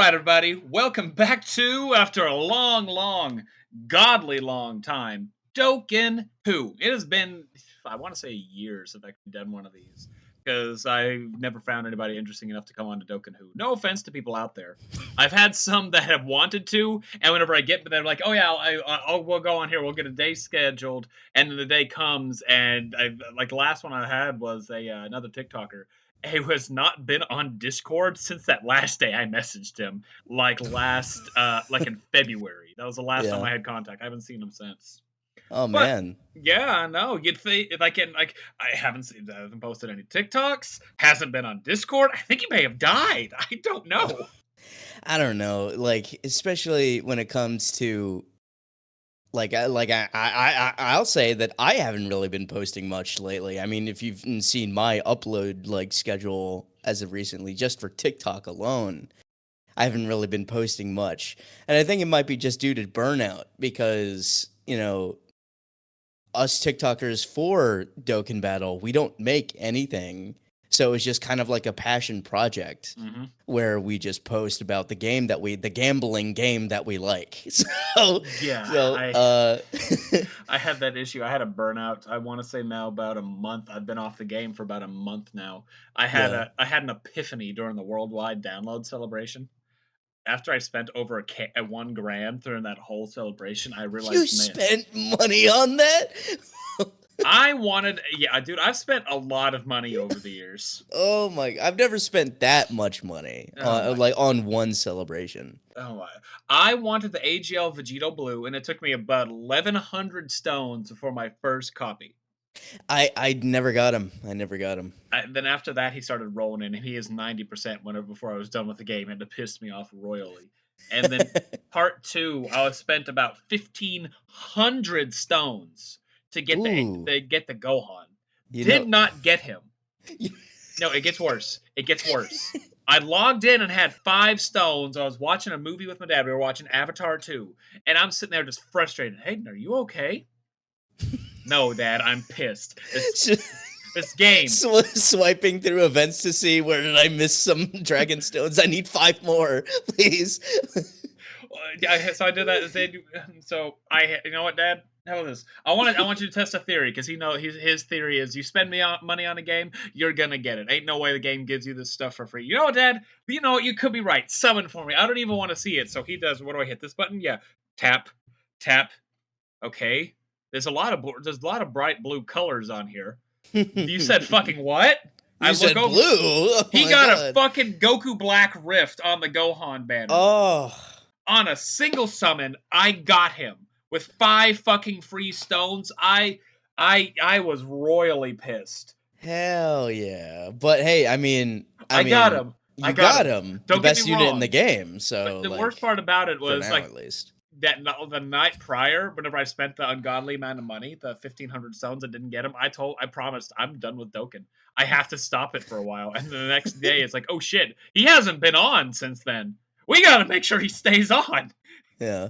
right, everybody, welcome back to, after a godly long time, Dokkan Who. It has been, I want to say years since I've actually done one of these, because I've never found anybody interesting enough to come on to Dokkan Who. No offense to people out there. I've had some that have wanted to, and whenever I get, they're like, oh yeah, we'll go on here, we'll get a day scheduled, and then the day comes, and like the last one I had was another TikToker. He has not been on Discord since that last day I messaged him, like in February. That was the last time Yeah. I had contact. I haven't seen him since. Oh But man. yeah, I know. You'd think I haven't seen, hasn't posted any TikToks, hasn't been on Discord. I think he may have died. I don't know. I don't know. Like, especially when it comes to I'll say that I haven't really been posting much lately. I mean, if you've seen my upload schedule as of recently, just for TikTok alone, I haven't really been posting much. And I think it might be just due to burnout because, us TikTokers for Dokkan Battle, we don't make anything. So it's just kind of like a passion project hmm where we just post about the gambling game that we like. So, Yeah, so, I uh, I had that issue. I had a burnout. I want to say now about a month. I've been off the game for about a month now. yeah. I had an epiphany during the worldwide download celebration. After I spent over a 1 grand during that whole celebration, I You realized, man, spent money on that? I wanted. Yeah, dude, I've spent a lot of money over the years. Oh my, I've never spent that much money Oh my, like on one celebration. oh my! I wanted the AGL Vegito Blue, and it took me about 1,100 stones for my first copy. I never got him. I never got him. Then after that, he started rolling in, and he is 90% whenever before I was done with the game, and it pissed me off royally. And then part two, I was spent about 1,500 stones to get Ooh, the Gohan. you Did know. not get him. No, it gets worse. It gets worse. I logged in and had 5 stones. I was watching a movie with my dad. We were watching Avatar 2, and I'm sitting there just frustrated. Hayden, are you okay? No, Dad, I'm pissed. This game. Swiping through events to see where did I miss some dragon stones. I need 5 more, please. So I did that. So you know what, Dad? How about this? I want you to test a theory because his theory is you spend money on a game, you're gonna get it. Ain't no way the game gives you this stuff for free. You know what, Dad? You know what? You could be right. Summon for me. I don't even want to see it. So he does. What do I hit? This button? Yeah. Tap, tap. Okay. There's a lot of bright blue colors on here. You said fucking what? You said blue. Oh He my got God. a fucking Goku Black Rift on the Gohan banner. Oh. On a single summon, I got him with 5 fucking free stones. I was royally pissed. Hell yeah. But hey, I mean, I got him. I you got got him. him. The Don't get me best unit in the wrong. game. But So the worst like part about it for was now like at least. that the night prior, whenever I spent the ungodly amount of money, the 1,500 stones, I didn't get him. I promised I'm done with Dokkan. I have to stop it for a while. And the next day, it's like, oh shit, he hasn't been on since then. We gotta make sure he stays on. Yeah.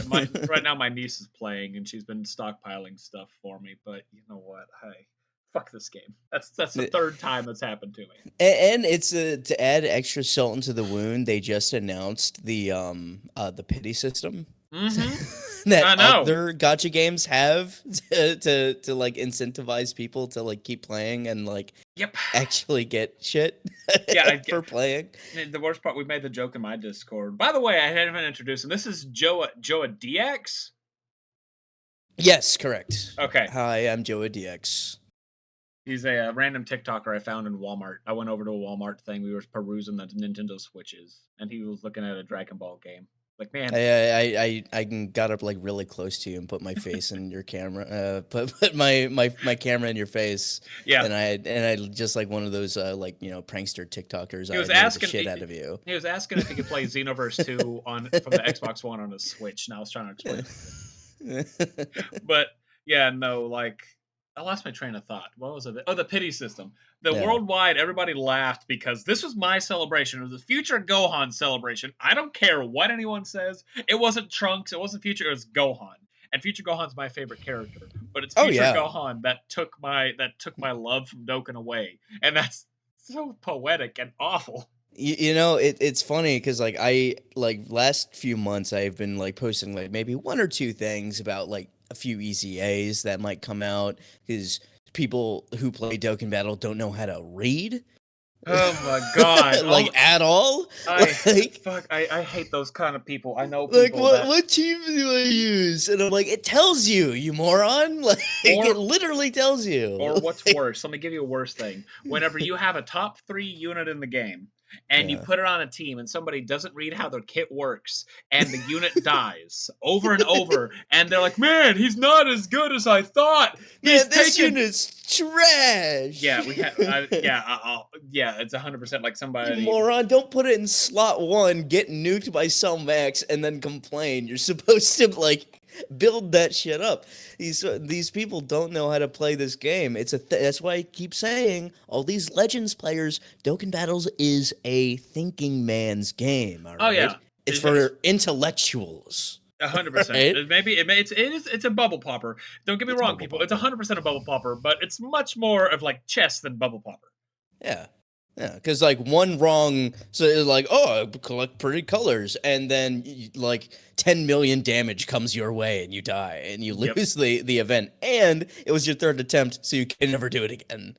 Right now, my niece is playing, and she's been stockpiling stuff for me. But you know what? Hey, fuck this game. That's the third time that's happened to me. And it's to add extra salt into the wound. They just announced the pity system that I know. other gotcha games have to like incentivize people to like keep playing and like Yep. actually get shit Yeah. for playing. The worst part, we made the joke in my Discord. By the way, I haven't introduced him. This is JoahDiax. Yes, correct. Okay. Hi, I'm JoahDiax. He's a random TikToker I found in Walmart. I went over to a Walmart thing. We were perusing the Nintendo Switches, and he was looking at a Dragon Ball game. Like, man, I got up like really close to you and put my face in your camera. Put my camera in your face. yeah. And I just like one of those prankster TikTokers. He was I made the asking. shit out of you. He was asking if he could play Xenoverse 2 from the Xbox One on his Switch, and I was trying to explain it. But yeah, no, like I lost my train of thought. What was it? Oh, the pity system. The Yeah. worldwide, everybody laughed because this was my celebration. It was the future Gohan celebration. I don't care what anyone says. It wasn't Trunks. It wasn't Future. It was Gohan. And Future Gohan's my favorite character. But it's Future Gohan that took my love from Dokkan away. And that's so poetic and awful. You know, it's funny because like last few months I've been like posting like maybe one or two things about like a few easy A's that might come out because people who play Dokkan Battle don't know how to read Oh my god. like at all. I Like fuck. I hate those kind of people. I know like people that what team do I use? And I'm like, it tells you, you moron. Like it or literally tells or you. what's worse. Let me give you a worse thing. Whenever you have a top 3 unit in the game and you Yeah. put it on a team and somebody doesn't read how their kit works and the unit dies over and over and they're like, "Man, he's not as good as I thought. He's Man, this taken." unit's trash. Yeah, we have yeah, it's 100% like You somebody. moron, don't put it in slot 1, get nuked by some max, and then complain. You're supposed to, like, build that shit up. These people don't know how to play this game. That's why I keep saying, all these Legends players, Dokkan Battles is a thinking man's game, Oh yeah. alright? It's for intellectuals, 100%. right? It's a bubble popper. Don't get me It's a wrong, bubble people. It's popper. 100% a bubble popper, but it's much more of like chess than bubble popper. Yeah. Yeah, because like one wrong, so it's like, oh, I collect pretty colors, and then like 10 million damage comes your way, and you die, and you Yep. lose the event, and it was your third attempt, so you can never do it again,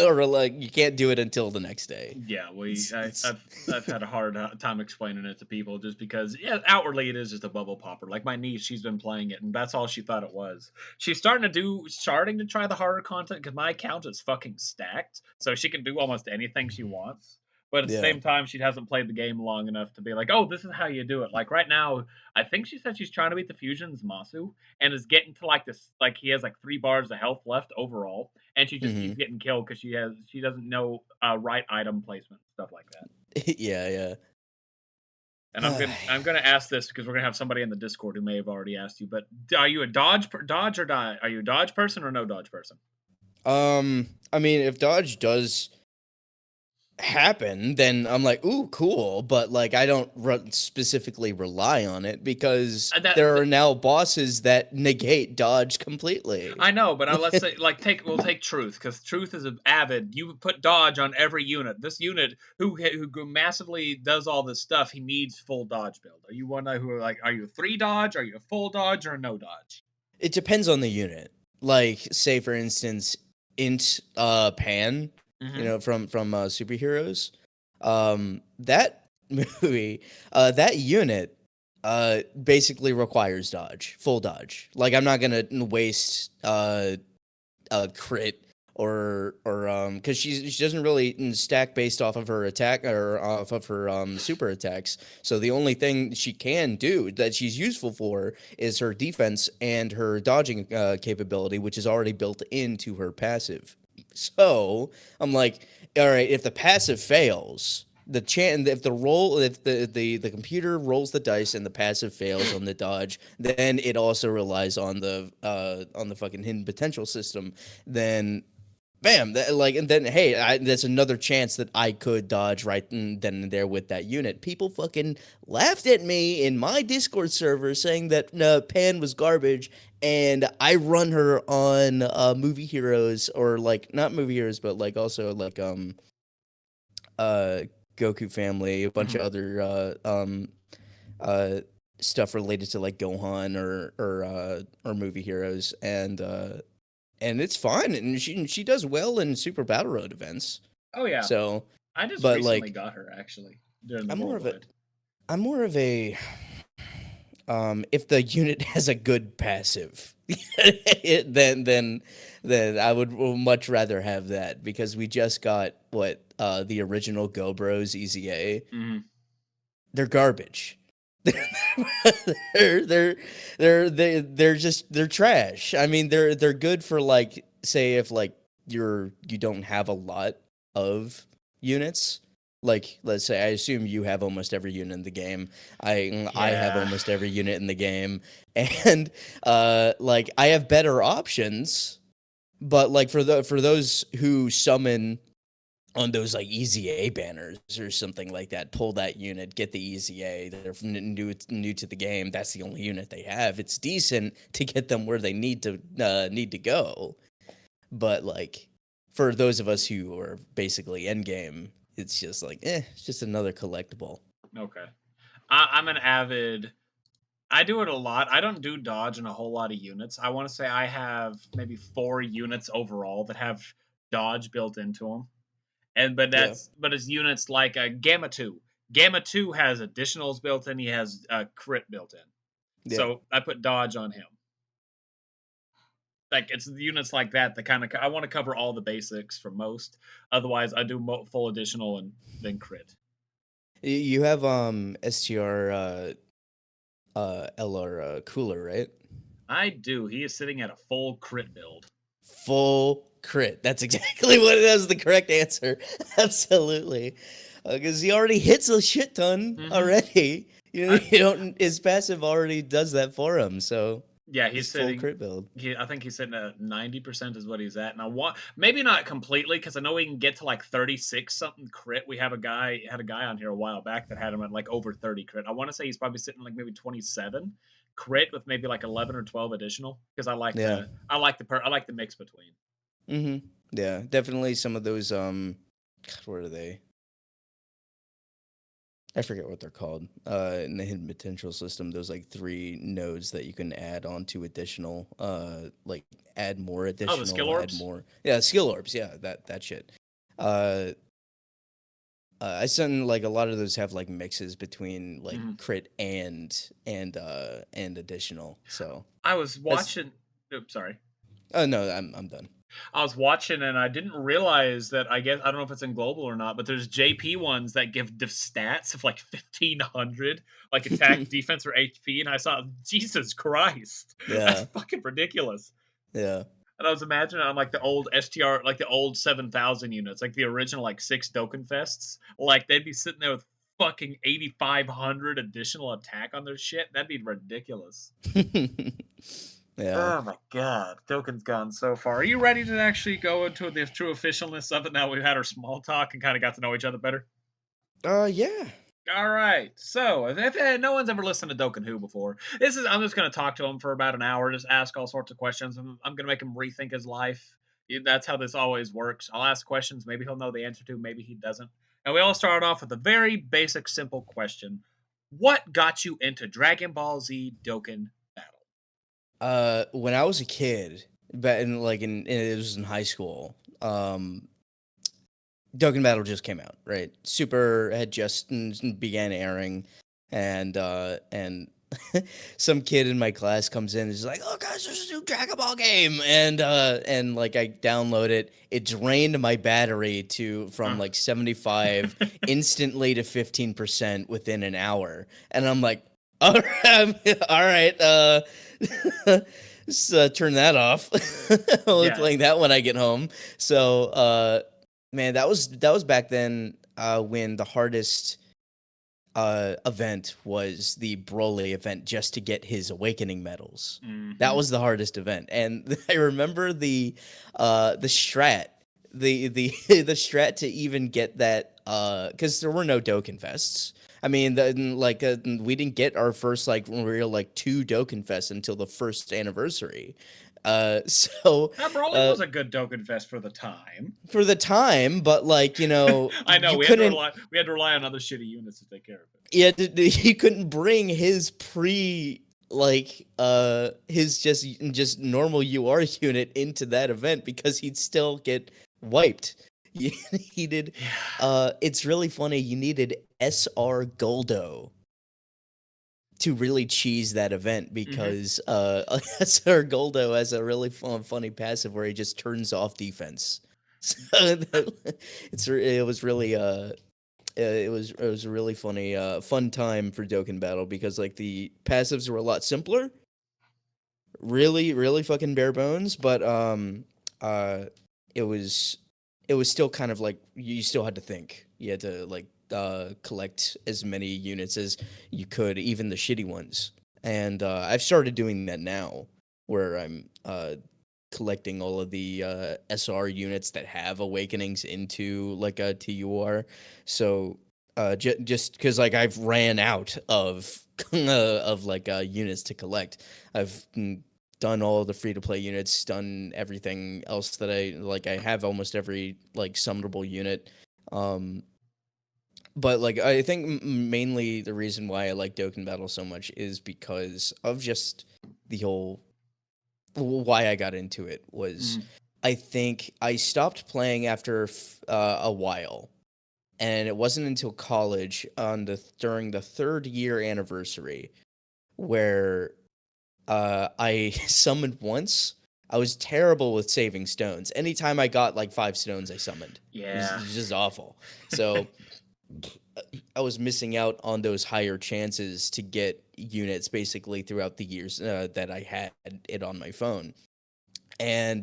or like you can't do it until the next day. Yeah, It's I've had a hard time explaining it to people just because yeah, outwardly it is just a bubble popper. Like my niece, she's been playing it and that's all she thought it was. She's starting to try the harder content because my account is fucking stacked, so she can do almost anything she wants. But at the yeah. same time, she hasn't played the game long enough to be like, oh, this is how you do it. Like right now, I think she said she's trying to beat the Fusion's Masu and is getting to like this, like he has like 3 bars of health left overall, and she just keeps Hmm. getting killed because she doesn't know right item placement stuff like that. Yeah, And yeah. I'm gonna ask this because we're gonna have somebody in the Discord who may have already asked you. But are you a dodge or die? Are you a dodge person or no dodge person? I mean, if dodge does happen, then I'm like, ooh, cool. But like, I don't specifically rely on it because And that there are now bosses that negate dodge completely. I know, but let's say like we'll take truth because truth is an avid. You put dodge on every unit. This unit who massively does all this stuff, he needs full dodge build. Are you one who are like, are you a 3 dodge? Are you a full dodge or a no dodge? It depends on the unit. Like, say for instance, int Pan, Mm-hmm. from superheroes. That movie, that unit basically requires dodge, full dodge. Like I'm not gonna waste crit or because she doesn't really stack based off of her attack or off of her super attacks. So the only thing she can do that she's useful for is her defense and her dodging capability, which is already built into her passive. So I'm like, all right, if the passive fails, if the computer rolls the dice and the passive fails on the dodge, then it also relies on the fucking hidden potential system. Then bam, and then hey, that's another chance that I could dodge right then and there with that unit. People fucking laughed at me in my Discord server saying that Pan was garbage, and I run her on movie heroes, or like not movie heroes, but like also like uh Goku family, a bunch Mm-hmm. of other uh stuff related to like Gohan or movie heroes, and it's fine, and she does well in Super Battle Road events. Oh yeah, So, I just but recently like got her actually during the I'm more of a worldwide. I'm more of a if the unit has a good passive, then I would much rather have that because we just got what the original Go Bros EZA. Mm-hmm. They're garbage. they're they're they're trash. I mean, they're good for like say if like you don't have a lot of units. Like let's say I assume you have almost every unit in the game. I have Yeah. almost every unit in the game, and like I have better options. But like for those who summon on those like EZA banners or something like that, pull that unit, get the EZA. They're new to the game. That's the only unit they have. It's decent to get them where they need to go. But like for those of us who are basically end game, it's just like, it's just another collectible. Okay. I'm an avid. I do it a lot. I don't do dodge in a whole lot of units. I want to say I have maybe 4 units overall that have dodge built into them. And Yeah, but it's units like Gamma 2. Gamma 2 has additionals built in. He has crit built in. yeah. So I put dodge on him. Like it's units like that that kind of I want to cover all the basics for most. Otherwise, I do full additional and then crit. You have STR LR cooler, right? I do. He is sitting at a full crit build. Full crit. That's exactly what it is. The correct answer. Absolutely, because he already hits a shit ton Hmm already. I, You don't. His passive already does that for him. So yeah, he's just full sitting. crit build. I think he's sitting at 90% is what he's at. And I want maybe not completely because I know we can get to like 36 something crit. We have a guy had a guy on here a while back that had him at like over 30 crit. I want to say he's probably sitting like maybe 27 crit with maybe like 11 or 12 additional because Yeah. I like the mix between. Yeah. Definitely some of those. God, what are they? I forget what they're called. In the hidden potential system, there's like 3 nodes that you can add on to additional. Like add more Oh, the skill additional, add orbs. more. Yeah, skill orbs. Yeah, that shit. Uh, I seen like a lot of those have like mixes between like Mhm. crit and additional. So I was that's. watching. Oops, sorry. Oh no, I'm done. I was watching and I didn't realize that. I guess I don't know if it's in global or not, but there's JP ones that give stats of like 1500, like attack, defense, or HP, and I saw Jesus Christ, that's Yeah, fucking ridiculous. yeah. And I was imagining on like the old STR, like the old 7000 units, like the original like 6 Dokkan Fests, like they'd be sitting there with fucking 8500 additional attack on their shit. That'd be ridiculous. Yeah. Oh my god, Dokkan's gone so far. Are you ready to actually go into the true officialness of it now we've had our small talk and kind of got to know each other better? Yeah. All right. So, if no one's ever listened to Dokkan Who before, I'm just going to talk to him for about an hour, just ask all sorts of questions. I'm going to make him rethink his life. That's how this always works. I'll ask questions. Maybe he'll know the answer to, maybe he doesn't. And we all start off with a very basic, simple question: what got you into Dragon Ball Z Dokkan Battle? When I was a kid, but in like it was in high school. Dokkan Battle just came out, right? Super had just began airing, and some kid in my class comes in and is like, "Oh, guys, there's a new Dragon Ball game," and like I download it. It drained my battery to from Huh. like 75 instantly to 15% within an hour, and I'm like, "All right, all right, so turn that off." I'll be Yeah. playing that when I get home. So, man, that was back then when the hardest event was the Broly event just to get his awakening medals. That Hmm was the hardest event. And I remember the strat, the the strat to even get that cuz there were no Dokkan Fests. I mean, we didn't get our first like real like 2 Dokkan Fests until the first anniversary. So That Broly uh was a good Dokkan Fest for the time. for the time, but like, I know you couldn't. we had to rely on other shitty units to take care of it. Yeah, he couldn't bring his pre like his just normal UR unit into that event because he'd still get wiped. You needed Yeah. it's really funny. You needed SR Goldo to really cheese that event hmm because SR Goldo has a really funny passive where he just turns off defense. So it was really it was a really funny fun time for Dokkan Battle because like the passives were a lot simpler, really fucking bare bones, but uh it was it was still kind of like you still had to think. You had to like collect as many units as you could, even the shitty ones. And I've started doing that now where I'm collecting all of the SR units that have awakenings into like a TUR. So just because like I've ran out of like units to collect, I've done all the free to play units, done everything else that I like. I have almost every like summonable unit. Um, But like I think mainly the reason why I like Dokkan Battle so much is because of just the whole why I got into it was Mhm. I think I stopped playing after a while, and it wasn't until college during the 3rd year anniversary where I summoned once. I was terrible with saving stones. Anytime I got like 5 stones, I summoned. It Yeah. was just awful. So I was missing out on those higher chances to get units basically throughout the years that I had it on my phone. And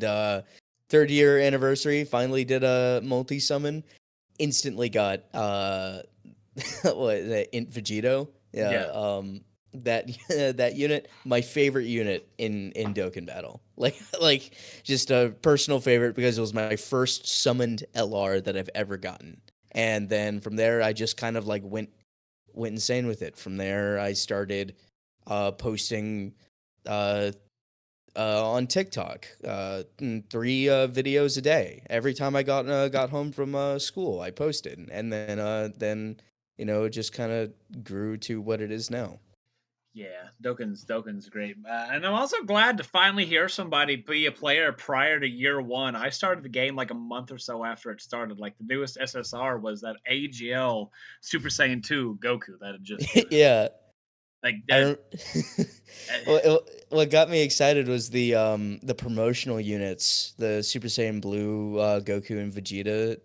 3rd year anniversary, finally did a multi summon. Instantly got what Int Vegito. Yeah, Yeah. that that unit, my favorite unit in Dokkan Battle. Like just a personal favorite because it was my first summoned LR that I've ever gotten. And then from there, I just kind of like went insane with it. From there, I started posting uh, on TikTok, 3 videos a day. Every time I got home from school, I posted, and then it just kind of grew to what it is now. Yeah, Dokkan's great, and I'm also glad to finally hear somebody be a player prior to year one. I started the game like a month or so after it started. Like the newest SSR was that AGL Super Saiyan 2 Goku that had just came out. Yeah, Like I that. rem- what got me excited was the promotional units, the Super Saiyan Blue Goku and Vegeta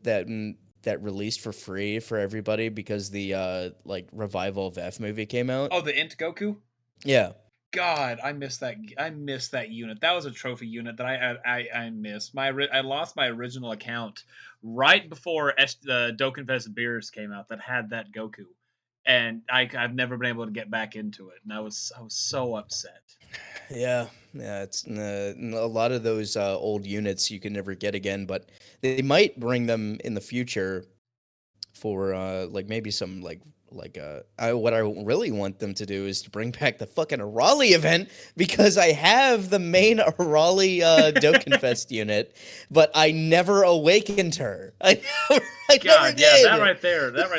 that released for free for everybody because the like revival of F movie came out. Oh, the Int Goku. Yeah. God, I miss that. I miss that unit. That was a trophy unit that I missed. I lost my original account right before the Dokkan Fest Beers came out that had that Goku, and I've never been able to get back into it, and I was so upset. Yeah, yeah, it's a lot of those old units you can never get again, but they might bring them in the future for like maybe some what I really want them to do is to bring back the fucking Raleigh event because I have the main Raleigh Dokkenfest unit, but I never awakened her. I never God, yeah, did. that right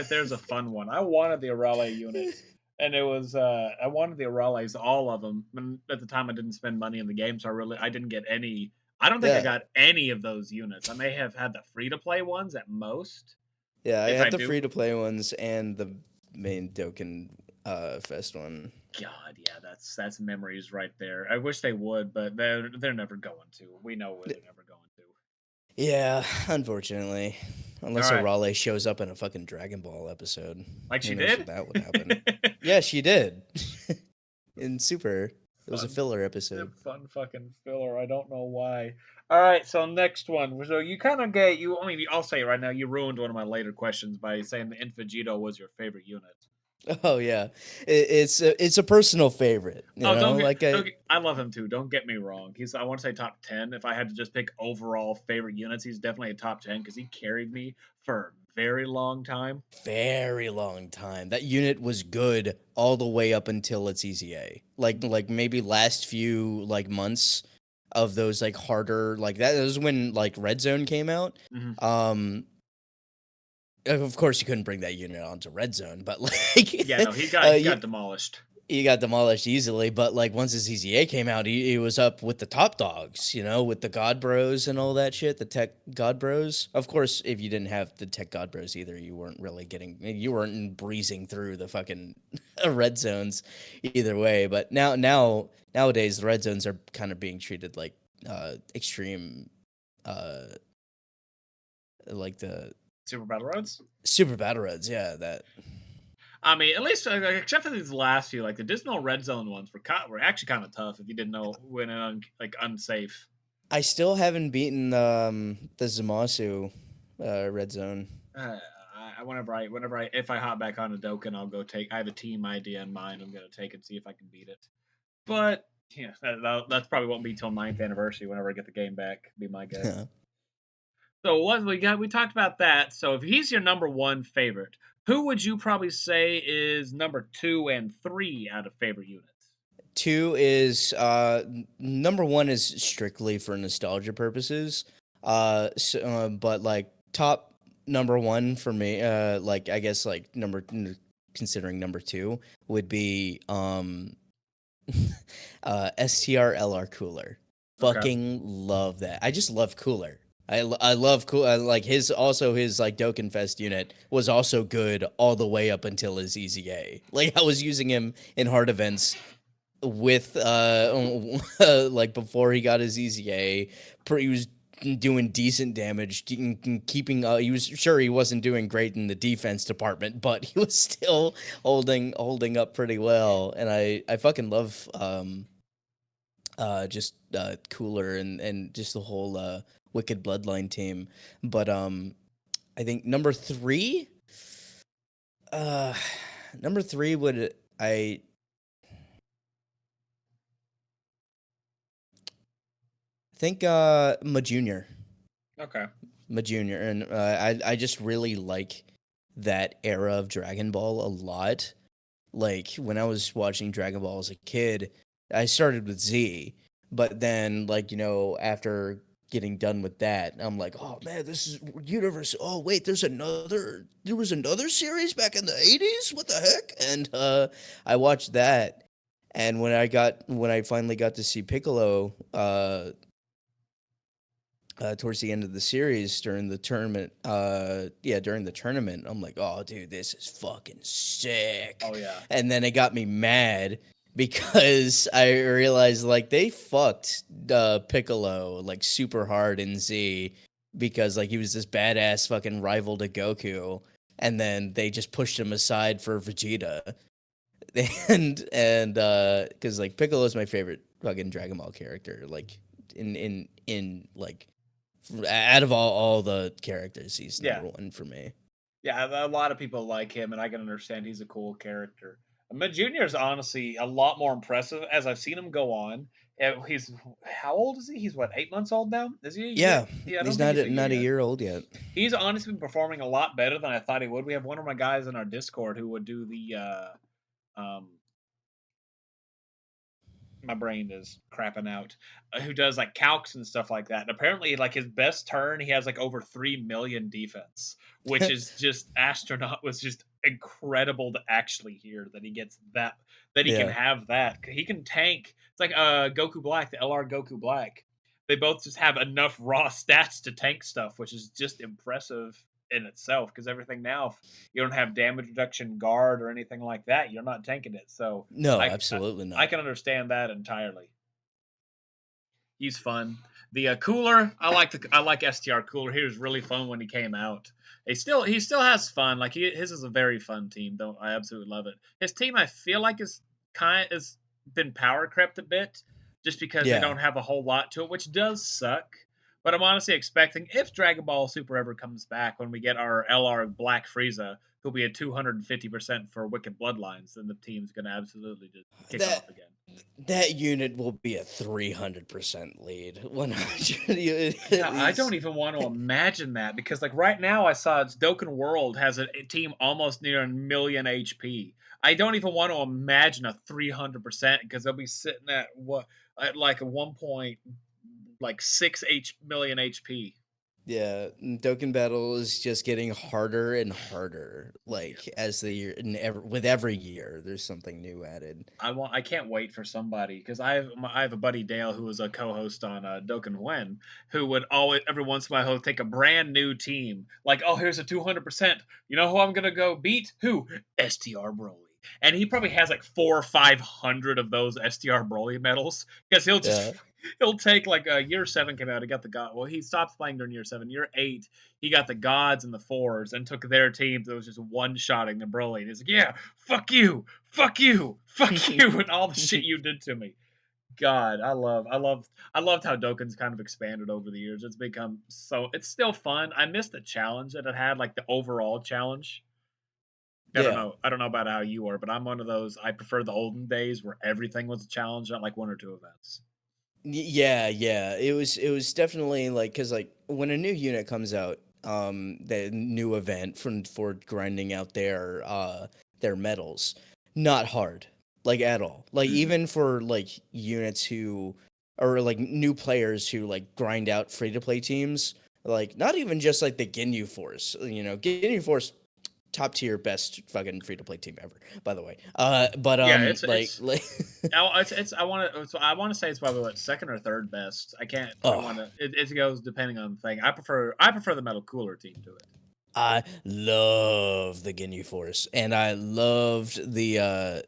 there is a fun one. I wanted the Arale unit, and it was I wanted the Arales, all of them. And at the time, I didn't spend money in the game, so I didn't get any. I don't think I Yeah. got any of those units. I may have had the free to play ones at most, Yeah, I if I had the do. free to play ones and the main Dokkan Fest one. God, yeah, that's memories right there. I wish they would, but they're never going to. We know where they're never going to. Yeah, unfortunately. All Unless a right, Raleigh shows up in a fucking Dragon Ball episode. like Who she knows did. what that would happen. Yeah, she did. In Super. It was a Fun. filler A episode. fun fucking filler. I don't know why. All right, so next one. So you kind of get you. I mean, I'll say it right now. You ruined one of my later questions by saying the Infagito was your favorite unit. Oh yeah. It's a personal favorite, Oh, Like I love him too. Don't get me wrong. He's I want to say top 10. If I had to just pick overall favorite units, he's definitely a top 10 because he carried me for a very long time. very long time. That unit was good all the way up until its EZA. Like maybe last few like months of those like harder like that was when like Red Zone came out. Hmm. Um of course you couldn't bring that unit onto Red Zone, but like Yeah, no, he you got demolished. he got demolished easily, but like once his EZA came out, he was up with the top dogs, with the God Bros and all that shit, the tech God Bros. Of course, if you didn't have the tech God Bros either, you weren't breezing through the fucking red zones either way. But nowadays, the red zones are kind of being treated like extreme, uh, like the Super Battle Roads. super battle reds. Yeah, that. I mean, at least except for these last few, like the Dismal Red Zone ones were actually kind of tough if you didn't know when like unsafe. I still haven't beaten the Zamasu red zone. If I hop back on a Dokkan, I'll go take. I have a team idea in mind. I'm gonna take and see if I can beat it. But yeah, that's probably won't be till ninth anniversary. Whenever I get the game back, be my guess. So what we got? We talked about that. So if he's your number one favorite, who would you probably say is number two and three out of favorite units? Two is number one is strictly for nostalgia purposes. But like number one for me, like I guess like considering number two would be STR Cooler. Okay. Fucking love that. I just love Cooler. I love cool. Like his like Dokkan Fest unit was also good all the way up until his EZA. Like I was using him in hard events with like before he got his EZA. He was doing decent damage, keeping. He was sure he wasn't doing great in the defense department, but he was still holding up pretty well. And I fucking love just Cooler and just the whole Wicked Bloodline team. But I think uh number three would I think Ma Junior. Okay. Ma Junior. And I just really like that era of Dragon Ball a lot. Like when I was watching Dragon Ball as a kid, I started with Z, but then like after getting done with that, I'm like, oh man, this is universe. Oh wait, there was another series back in the 80s. What the heck? And I watched that, and when I finally got to see Piccolo, towards the end of the series during the tournament. During the tournament, I'm like, oh, dude, this is fucking Oh sick. yeah. And then it got me mad because I realized like they fucked Piccolo like super hard in Z because like he was this badass fucking rival to Goku. And then they just pushed him aside for Vegeta, and because like Piccolo is my favorite fucking Dragon Ball character, like in like out of all the characters, he's Yeah. number one for me. Yeah, a lot of people like him, and I can understand he's a cool character. Mid Junior is honestly a lot more impressive as I've seen him go on. He's how old is he? He's what, 8 months old now? Is he a year? Yeah, Yeah, I don't he's think he's a year not a yet. year old yet. He's honestly been performing a lot better than I thought he would. We have one of my guys in our Discord who would do the um, my brain is crapping out, who does like calcs and stuff like that. And apparently, like his best turn, he has like over 3 million defense, which is just astronaut. Was just incredible to actually hear that he gets that, that he can Yeah. have that. He can tank. It's like Goku Black, the LR Goku Black. They both just have enough raw stats to tank stuff, which is just impressive in itself. Because everything now, if you don't have damage reduction guard or anything like that, you're not tanking it. So No, I absolutely I not. can understand that entirely. He's fun. The Cooler, I like STR Cooler. He was really fun when he came out. He still has fun. Like his is a very fun team. Though I absolutely love it. His team I feel like is been power crept a bit, just because they Yeah. don't have a whole lot to it, which does suck. But I'm honestly expecting if Dragon Ball Super ever comes back when we get our LR Black Frieza, who'll be at 250% for Wicked Bloodlines, then the team's gonna absolutely just kick That off again. that unit will be a 300% lead. 100. Yeah, I don't He's even want to imagine that because, like, right now I saw it's Dokkan World has a team almost near a million HP. I don't even want to imagine a 300% because they'll be sitting at what at like a 1.6 million HP. Yeah, Dokkan Battle is just getting harder and harder. Yeah. Like as the year, with every year, there's something new added. I can't wait for somebody because I have a buddy Dale who was a co-host on Dokkan When who would always every once in a while he'll take a brand new team like, oh, here's a 200%. You know who I'm gonna go beat? Who? STR Broly. And he probably has like 400 or 500 of those STR Broly medals because he'll just Yeah. he'll take like year 7 came out. He got the god. Well, he stopped playing during year 7. Year 8, he got the gods and the fours and took their teams that was just one shotting the Broly. And he's like, yeah, fuck you, fuck you, and all the shit you did to me. God, I loved how Dokkan's kind of expanded over the years. It's become so it's still fun. I miss the challenge that it had, like the overall challenge. I don't Yeah. know. I don't know about how you are, but I'm one of those. I prefer the olden days where everything was a challenge, not like one or two events. Yeah, yeah. It was definitely like cuz like when a new unit comes out, the new event for grinding out their medals, not hard like at all. Like Mm-hmm. even for like units who or like new players who like grind out free to play teams, Like, not even just like the Ginyu Force. Ginyu Force, top tier, best fucking free to play team ever. By the way, but Yeah, like it's like it's I want to say it's probably what second or third best. I oh, want to it goes depending on the thing. I prefer the Metal Cooler team to it. I love the Ginyu Force, and I loved the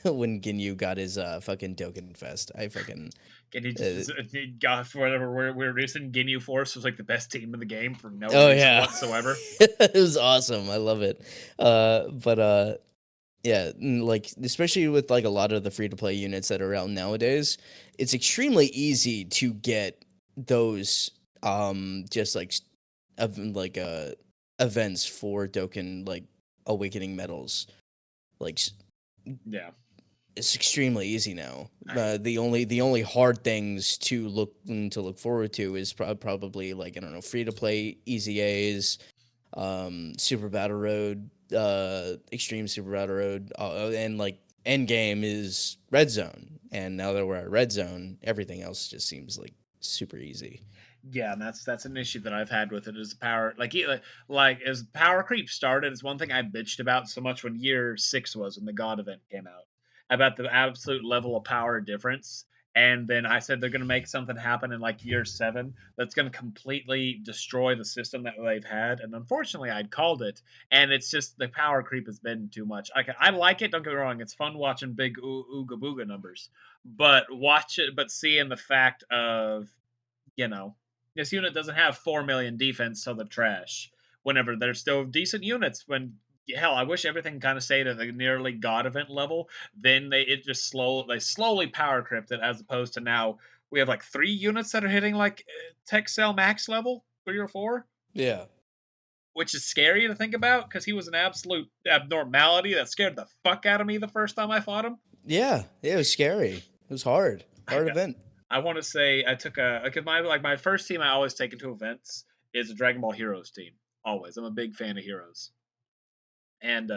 when Ginyu got his fucking Dokkan Fest. I fucking And he uh, just got for whatever weird reason, Ginyu Force was like the best team in the game for no oh reason yeah, whatsoever. it was awesome. I love it. But yeah, like especially with like a lot of the free to play units that are out nowadays, it's extremely easy to get those just like like events for Dokkan like awakening medals. Like Yeah, it's extremely easy now. I The only hard things to look forward to is probably like I don't know, free to play easy A's, Super Battle Road, Extreme Super Battle Road, and like end game is Red Zone. And now that we're at Red Zone, everything else just seems like super easy. yeah, and that's an issue that I've had with it is the power like as power creep started. It's one thing I bitched about so much when year 6 was when the God event came out about the absolute level of power difference. And then I said they're going to make something happen in like year 7 that's going to completely destroy the system that they've had. And unfortunately, I'd called it. And it's just the power creep has been too much. I like it. Don't get me wrong. It's fun watching big ooga booga numbers, but watch it. But seeing the fact of you know, this unit doesn't have 4 million defense, so they're trash. Whenever they're still decent units, when hell, I wish everything kind of stayed at the nearly god event level. Then they slowly power crypt it as opposed to now we have like 3 units that are hitting like tech cell max level 3 or 4, Yeah. which is scary to think about because he was an absolute abnormality that scared the fuck out of me the first time I fought him. Yeah, it was scary. It was hard. I Hard event. I want to say I took a like my first team I always take into events is a Dragon Ball Heroes team. Always, I'm a big fan of Heroes, and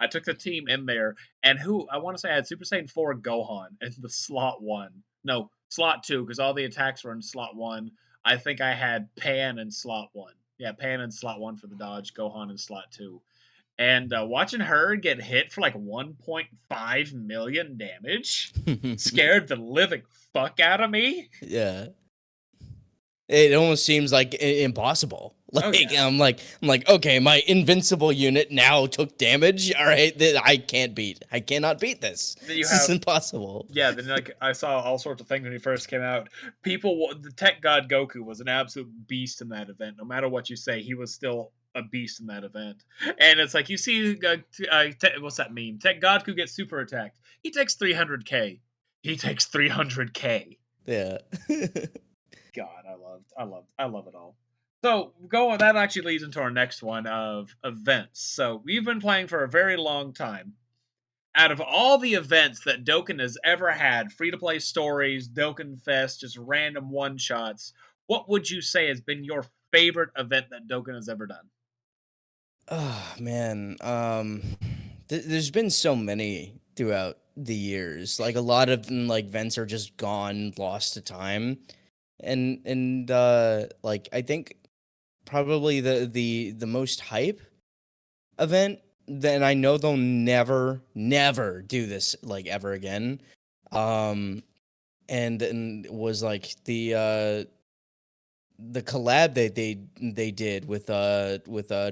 I took the team in there, and who I want to say I had Super Saiyan 4 Gohan in the slot 1, no slot 2 because all the attacks were in slot 1. I think I had Pan in slot 1. Yeah, Pan in slot 1 for the dodge, Gohan in slot 2. And watching her get hit for like 1.5 million damage scared the living fuck out of me. Yeah. It almost seems like impossible. Oh Like yeah. I'm like, okay, my invincible unit now took damage. All right, I cannot beat this. Then you This is have impossible. yeah. Then like I saw all sorts of things when he first came out. The Tech God Goku was an absolute beast in that event. No matter what you say, he was still a beast in that event. And it's like you see, what's that meme? Tech Goku gets super attacked. He takes 300k. He takes 300k. Yeah. God, I love it all. So going that actually leads into our next one of events. So we've been playing for a very long time. Out of all the events that Dokkan has ever had, free to play stories, Dokkan Fest, just random one shots, what would you say has been your favorite event that Dokkan has ever done? Oh man. There's been so many throughout the years. Like a lot of them, like vents are just gone, lost to time. And like I think probably the most hype event, then I know they'll never do this like ever again. Um and was like the collab that they did with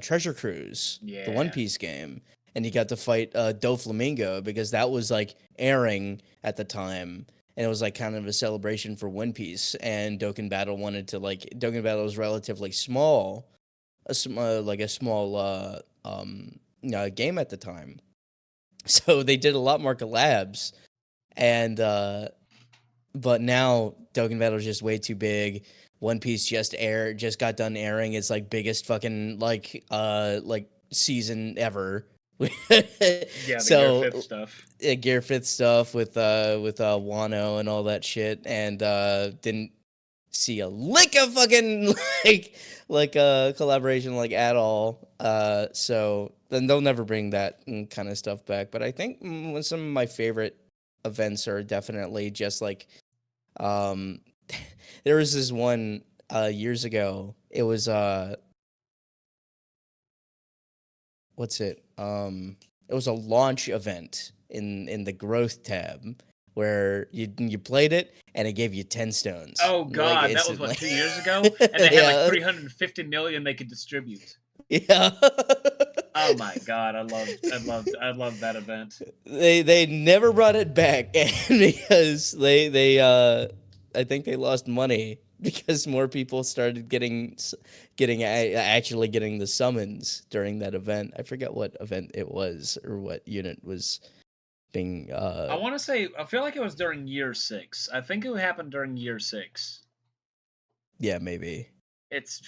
Treasure Cruise, the One Yeah. Piece game. And you got to fight Doflamingo because that was like airing at the time. And it was like kind of a celebration for One Piece. And Dokkan Battle was relatively small, like a small game at the time. So they did a lot more collabs, and but now Dokkan Battle is just way too big. One Piece just got done airing its like biggest fucking like season ever. Yeah, the Gear 5th So stuff. Gear Fifth stuff with Wano and all that shit, and didn't see a lick of fucking like collaboration like at all. So then they'll never bring that kind of stuff back. But I think some of my favorite events are definitely just like um there was this one. years ago. It was what's it? It was a launch event in the growth tab where you played it and it gave you 10 stones Oh like God, that was what, instantly. 2 years ago, and they had like Yeah, 350 million they could distribute. yeah. Oh my God, I loved that event. They never brought it back because they I think they lost money because more people started actually getting the summons during that event. I forget what event it was or what unit was being I want to say, I feel like it was during year 6. I think it happened during year 6. yeah, maybe. It's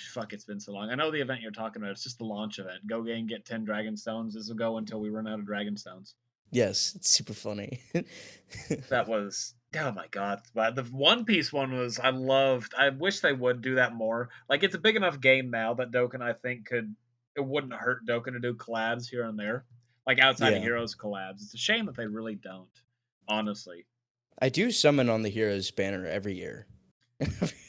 been so long. I know the event you're talking about. It's just the launch event. Go game, get 10 dragon stones. This will go until we run out of dragon stones. Yes, it's super funny. That was, oh my God. But the One Piece one was, I loved. I wish they would do that more. Like, it's a big enough game now that Dokkan, I think, it wouldn't hurt Dokkan to do collabs here and there. Like outside of Yeah. Heroes collabs. It's a shame that they really don't, honestly. I do summon on the heroes banner every year.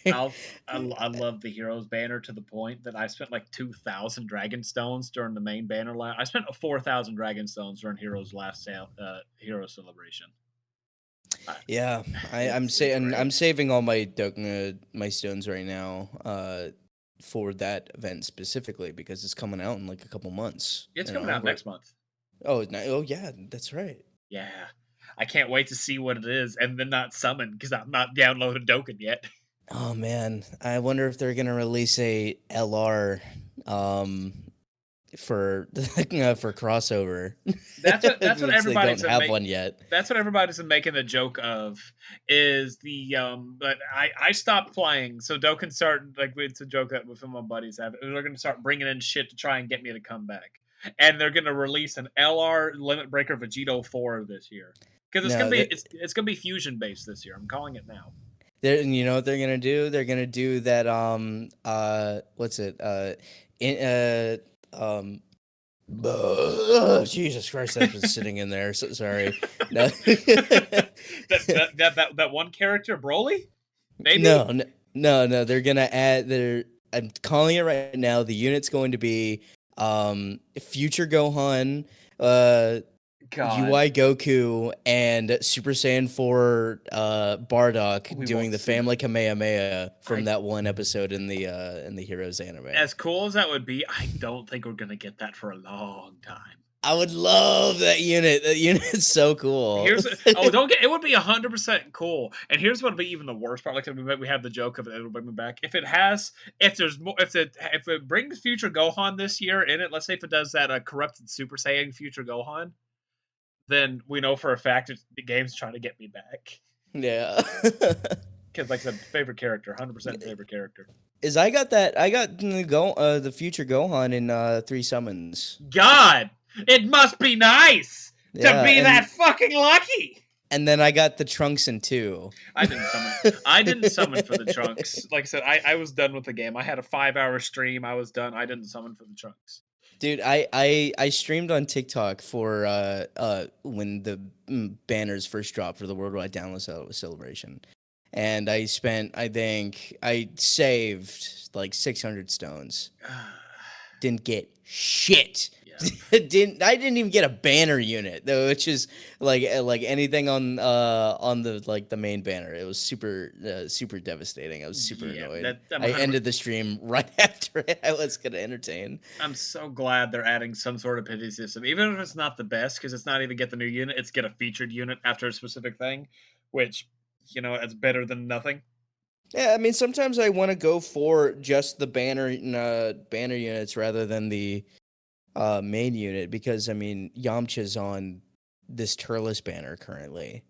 I love the Heroes banner to the point that I spent like 2,000 Dragon Stones during the main banner. I spent 4,000 Dragon Stones during Heroes last Hero Celebration. I, Yeah, it's I'm great. saving all my my stones right now for that event specifically because it's coming out in like a couple months, It's you coming know, out right? next month. Oh yeah, that's right. Yeah. I can't wait to see what it is and then not summon because I'm not downloaded Dokkan yet. Oh man, I wonder if they're gonna release a LR um for for crossover That's what since they don't everybody's been have make one yet. that's what everybody's been making a joke of is the but I stopped playing so Dokkan started like it's a joke that with my buddies have they're gonna start bringing in shit to try and get me to come back and they're gonna release an LR Limit Breaker Vegito 4 this year because No, that it's gonna be fusion based this year. I'm calling it now. they're you know what they're gonna do? They're gonna do that what's it in Jesus Christ, that's been sitting in there. So sorry. No, That one character Broly maybe. no, no. They're gonna add. I'm calling it right now. The unit's going to be future Gohan, uh, God, UI Goku, and Super Saiyan 4 Bardock we doing won't the see that. family Kamehameha from I that one episode in the Heroes anime. As cool as that would be, I don't think we're gonna get that for a long time. I would love that unit. That unit's so cool. Here's oh, don't get it would be 100% cool. And here's what would be even the worst part. Like we have the joke of it, it'll bring me back. If it has, if there's more, if it brings future Gohan this year in it, let's say if it does that corrupted Super Saiyan future Gohan, then we know for a fact the game's trying to get me back. Yeah. Because like I said, favorite character, 100% favorite character. Is I got the future Gohan in 3 summons. God, it must be nice to Yeah, be that fucking lucky. and then I got the Trunks in 2. I didn't summon. I didn't summon for the trunks. Like I said, I was done with the game. I had a 5 hour stream. I was done. I didn't summon for the trunks. Dude, I streamed on TikTok for when the banners first dropped for the Worldwide Download Celebration. And I think I saved like 600 stones. Didn't get shit. Yeah. I didn't even get a banner unit though, which is like anything on the like the main banner. It was super devastating. I was super Yeah. annoyed. That I'm I 100. ended the stream right after I was gonna entertain. I'm so glad they're adding some sort of pity system, even if it's not the best, because it's not even get the new unit. It's get a featured unit after a specific thing, which it's better than nothing. Yeah, I mean sometimes I want to go for just the banner units rather than the main unit because I mean Yamcha's on this Turles banner currently.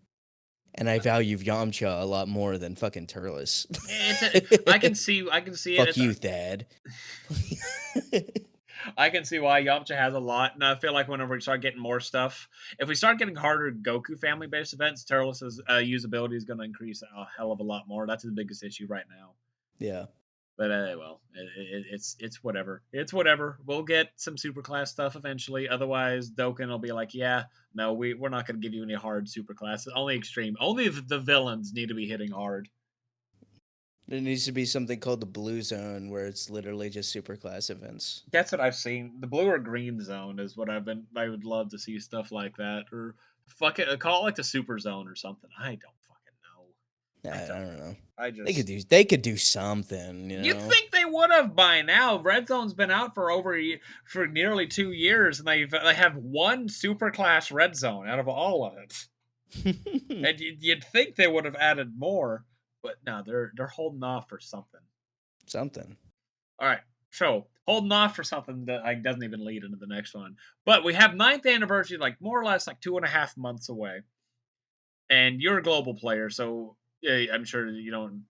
And I value Yamcha a lot more than fucking Turles. I can see it. Fuck you, Thad. I can see why Yamcha has a lot, and I feel like whenever we start getting more stuff, if we start getting harder Goku family based events, Turles' usability is going to increase a hell of a lot more. That's the biggest issue right now. Yeah. But well, it's whatever. It's whatever. We'll get some superclass stuff eventually. Otherwise, Dokkan will be like, yeah, no, we're not going to give you any hard superclasses. Only extreme. Only the villains need to be hitting hard. There needs to be something called the Blue Zone, where it's literally just superclass events. That's what I've seen. The blue or green zone is what I would love to see stuff like that, or fuck it, call it like the super zone or something. I don't fucking know. I I don't don't know. know. I They could just do they could do something, you you'd know. think they would have by now. Red Zone's been out for for nearly 2 years, and they have one super class red zone out of all of it. And you'd think they would have added more, but no, they're holding off for something. Something. All right, so holding off for something that doesn't even lead into the next one. But we have ninth anniversary, like more or less like 2.5 months away, and you're a global player, so yeah, I'm sure you don't.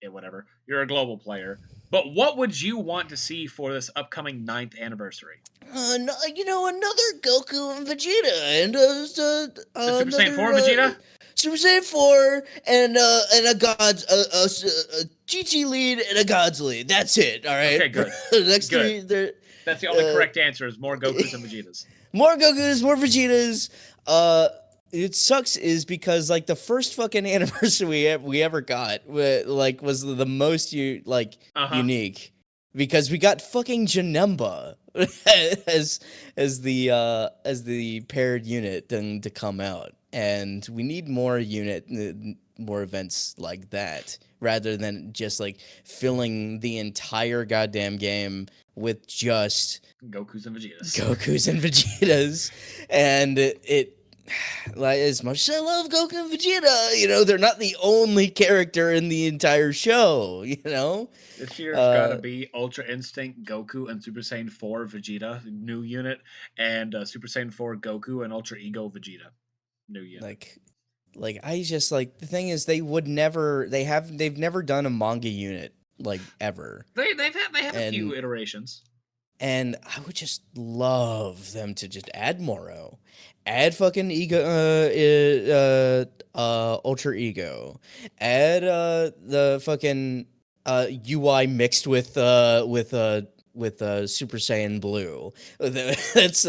Yeah, whatever. You're a global player. But what would you want to see for this upcoming ninth anniversary? You know, another Goku and Vegeta, and The Super Saiyan another 4 Vegeta? Super Saiyan 4, and a God's a GT lead and a God's lead. That's it. All right. Okay, good. The next Good. three, they're That's the only uh, correct answer is more Gokus and Vegetas. more Gokus, more Vegetas. It sucks is because like the first fucking anniversary we ever got was the most unique because we got fucking Janemba as the paired unit then to come out, and we need more events like that rather than just like filling the entire goddamn game with just Gokus and Vegetas. Gokus and Vegetas, and it like as much as I love Goku and Vegeta, you know, they're not the only character in the entire show, you know? This year's gotta be Ultra Instinct Goku and Super Saiyan 4 Vegeta, new unit, and Super Saiyan 4 Goku and Ultra Ego Vegeta, new unit. Like I just like the thing is they've never done a manga unit like ever. They have a few iterations. And I would just love them to just add Moro, add fucking ego, ultra ego, add the fucking UI mixed with Super Saiyan Blue. That's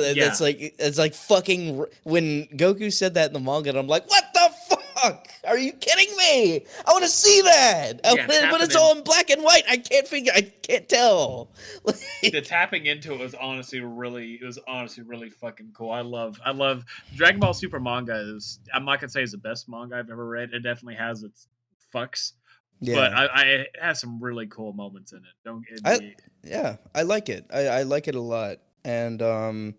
like fucking when Goku said that in the manga, and I'm like, what the fuck? Are you kidding me? I want to see that. But it's all in black and white. I can't tell. The tapping into it was honestly really fucking cool. I love Dragon Ball Super manga is, I'm not gonna say it's the best manga I've ever read. It definitely has its fucks. Yeah. But it has some really cool moments in it. I like it. I like it a lot. And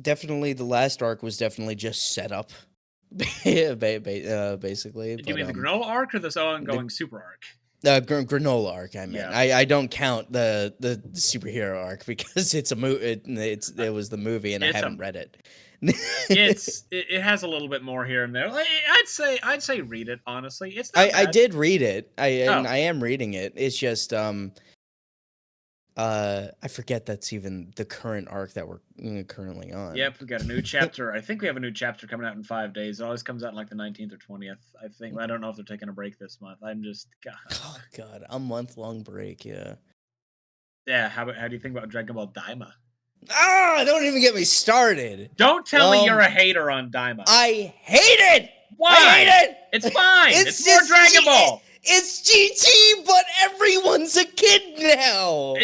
definitely the last arc was definitely just set up. Basically. Do you mean the granola arc or this ongoing super arc? Granola arc, I mean. Yeah. I don't count the superhero arc because it's a movie. It was the movie, and I haven't read it. It has a little bit more here and there. I'd say read it, honestly. It's not bad. I did read it. I am reading it. It's just I forget that's even the current arc that we're currently on. Yep, we got a new chapter. I think we have a new chapter coming out in 5 days. It always comes out in like the 19th or 20th. I think. I don't know if they're taking a break this month. I'm just God. Oh God, a month-long break. Yeah. Yeah. How do you think about Dragon Ball Daima? Don't even get me started. Don't tell me you're a hater on Daima. I hate it. Why? I hate it. It's fine. It's more Dragon Ball. It's GT, but everyone's a kid now.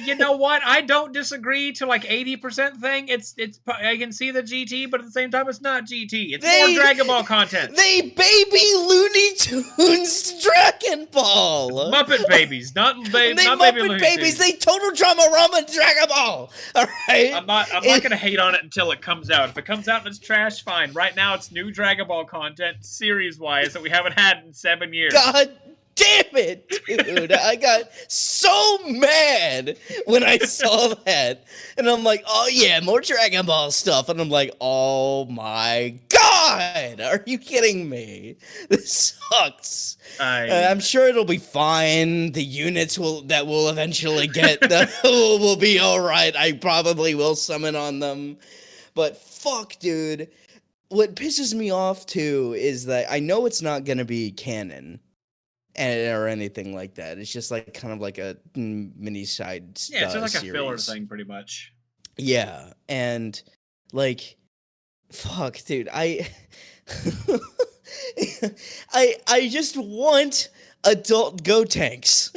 You know what? I don't disagree to like 80% thing. It's I can see the GT, but at the same time, it's not GT. It's more Dragon Ball content. They baby Looney Tunes Dragon Ball. Muppet babies, not baby Looney babies. They total drama Rama Dragon Ball. All right. I'm not gonna hate on it until it comes out. If it comes out and it's trash, fine. Right now, it's new Dragon Ball content, series-wise, that we haven't had in 7 years. God damn it, dude. I got so mad when I saw that. And I'm like, oh yeah, more Dragon Ball stuff. And I'm like, oh my God, are you kidding me? This sucks. I'm sure it'll be fine. The units that we'll eventually get will be all right. I probably will summon on them. But fuck, dude. What pisses me off, too, is that I know it's not going to be canon or anything like that. It's just like kind of like a mini side it's just like series. A filler thing, pretty much. Yeah, and like, fuck, dude, I just want adult Gotenks.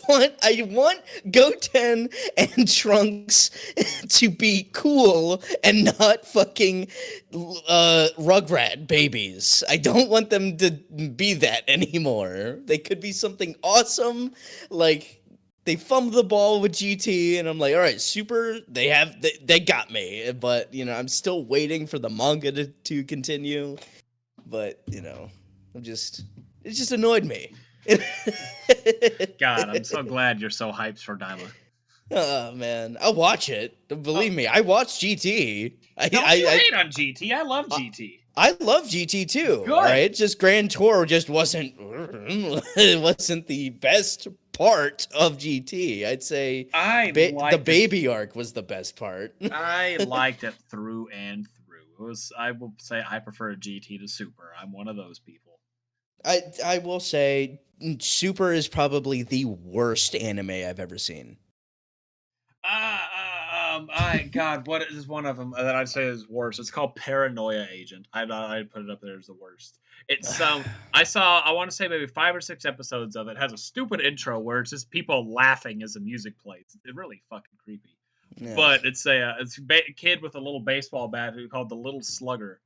I want Goten and Trunks to be cool and not fucking Rugrat babies. I don't want them to be that anymore. They could be something awesome, like they fumbled the ball with GT, and I'm like, all right, Super, they got me. But I'm still waiting for the manga to continue. But it just annoyed me. God, I'm so glad you're so hyped for Dyla. Oh man, I'll watch it. Believe Oh, me, I watched GT. don't you hate on GT? I love I, GT. I love GT too. All Good. right, just Grand Tour just wasn't it wasn't the best part of GT. I'd say I the liked it. baby arc was the best part. I liked it through and through. It was. I will say I prefer GT to Super. I'm one of those people. I will say Super is probably the worst anime I've ever seen. I God, what is one of them that I'd say is worse? It's called Paranoia Agent. I'd put it up there as the worst. It's I saw I want to say maybe 5 or 6 episodes of it. It has a stupid intro where it's just people laughing as the music plays. It's really fucking creepy. Yeah. But it's a kid with a little baseball bat who called the Little Slugger,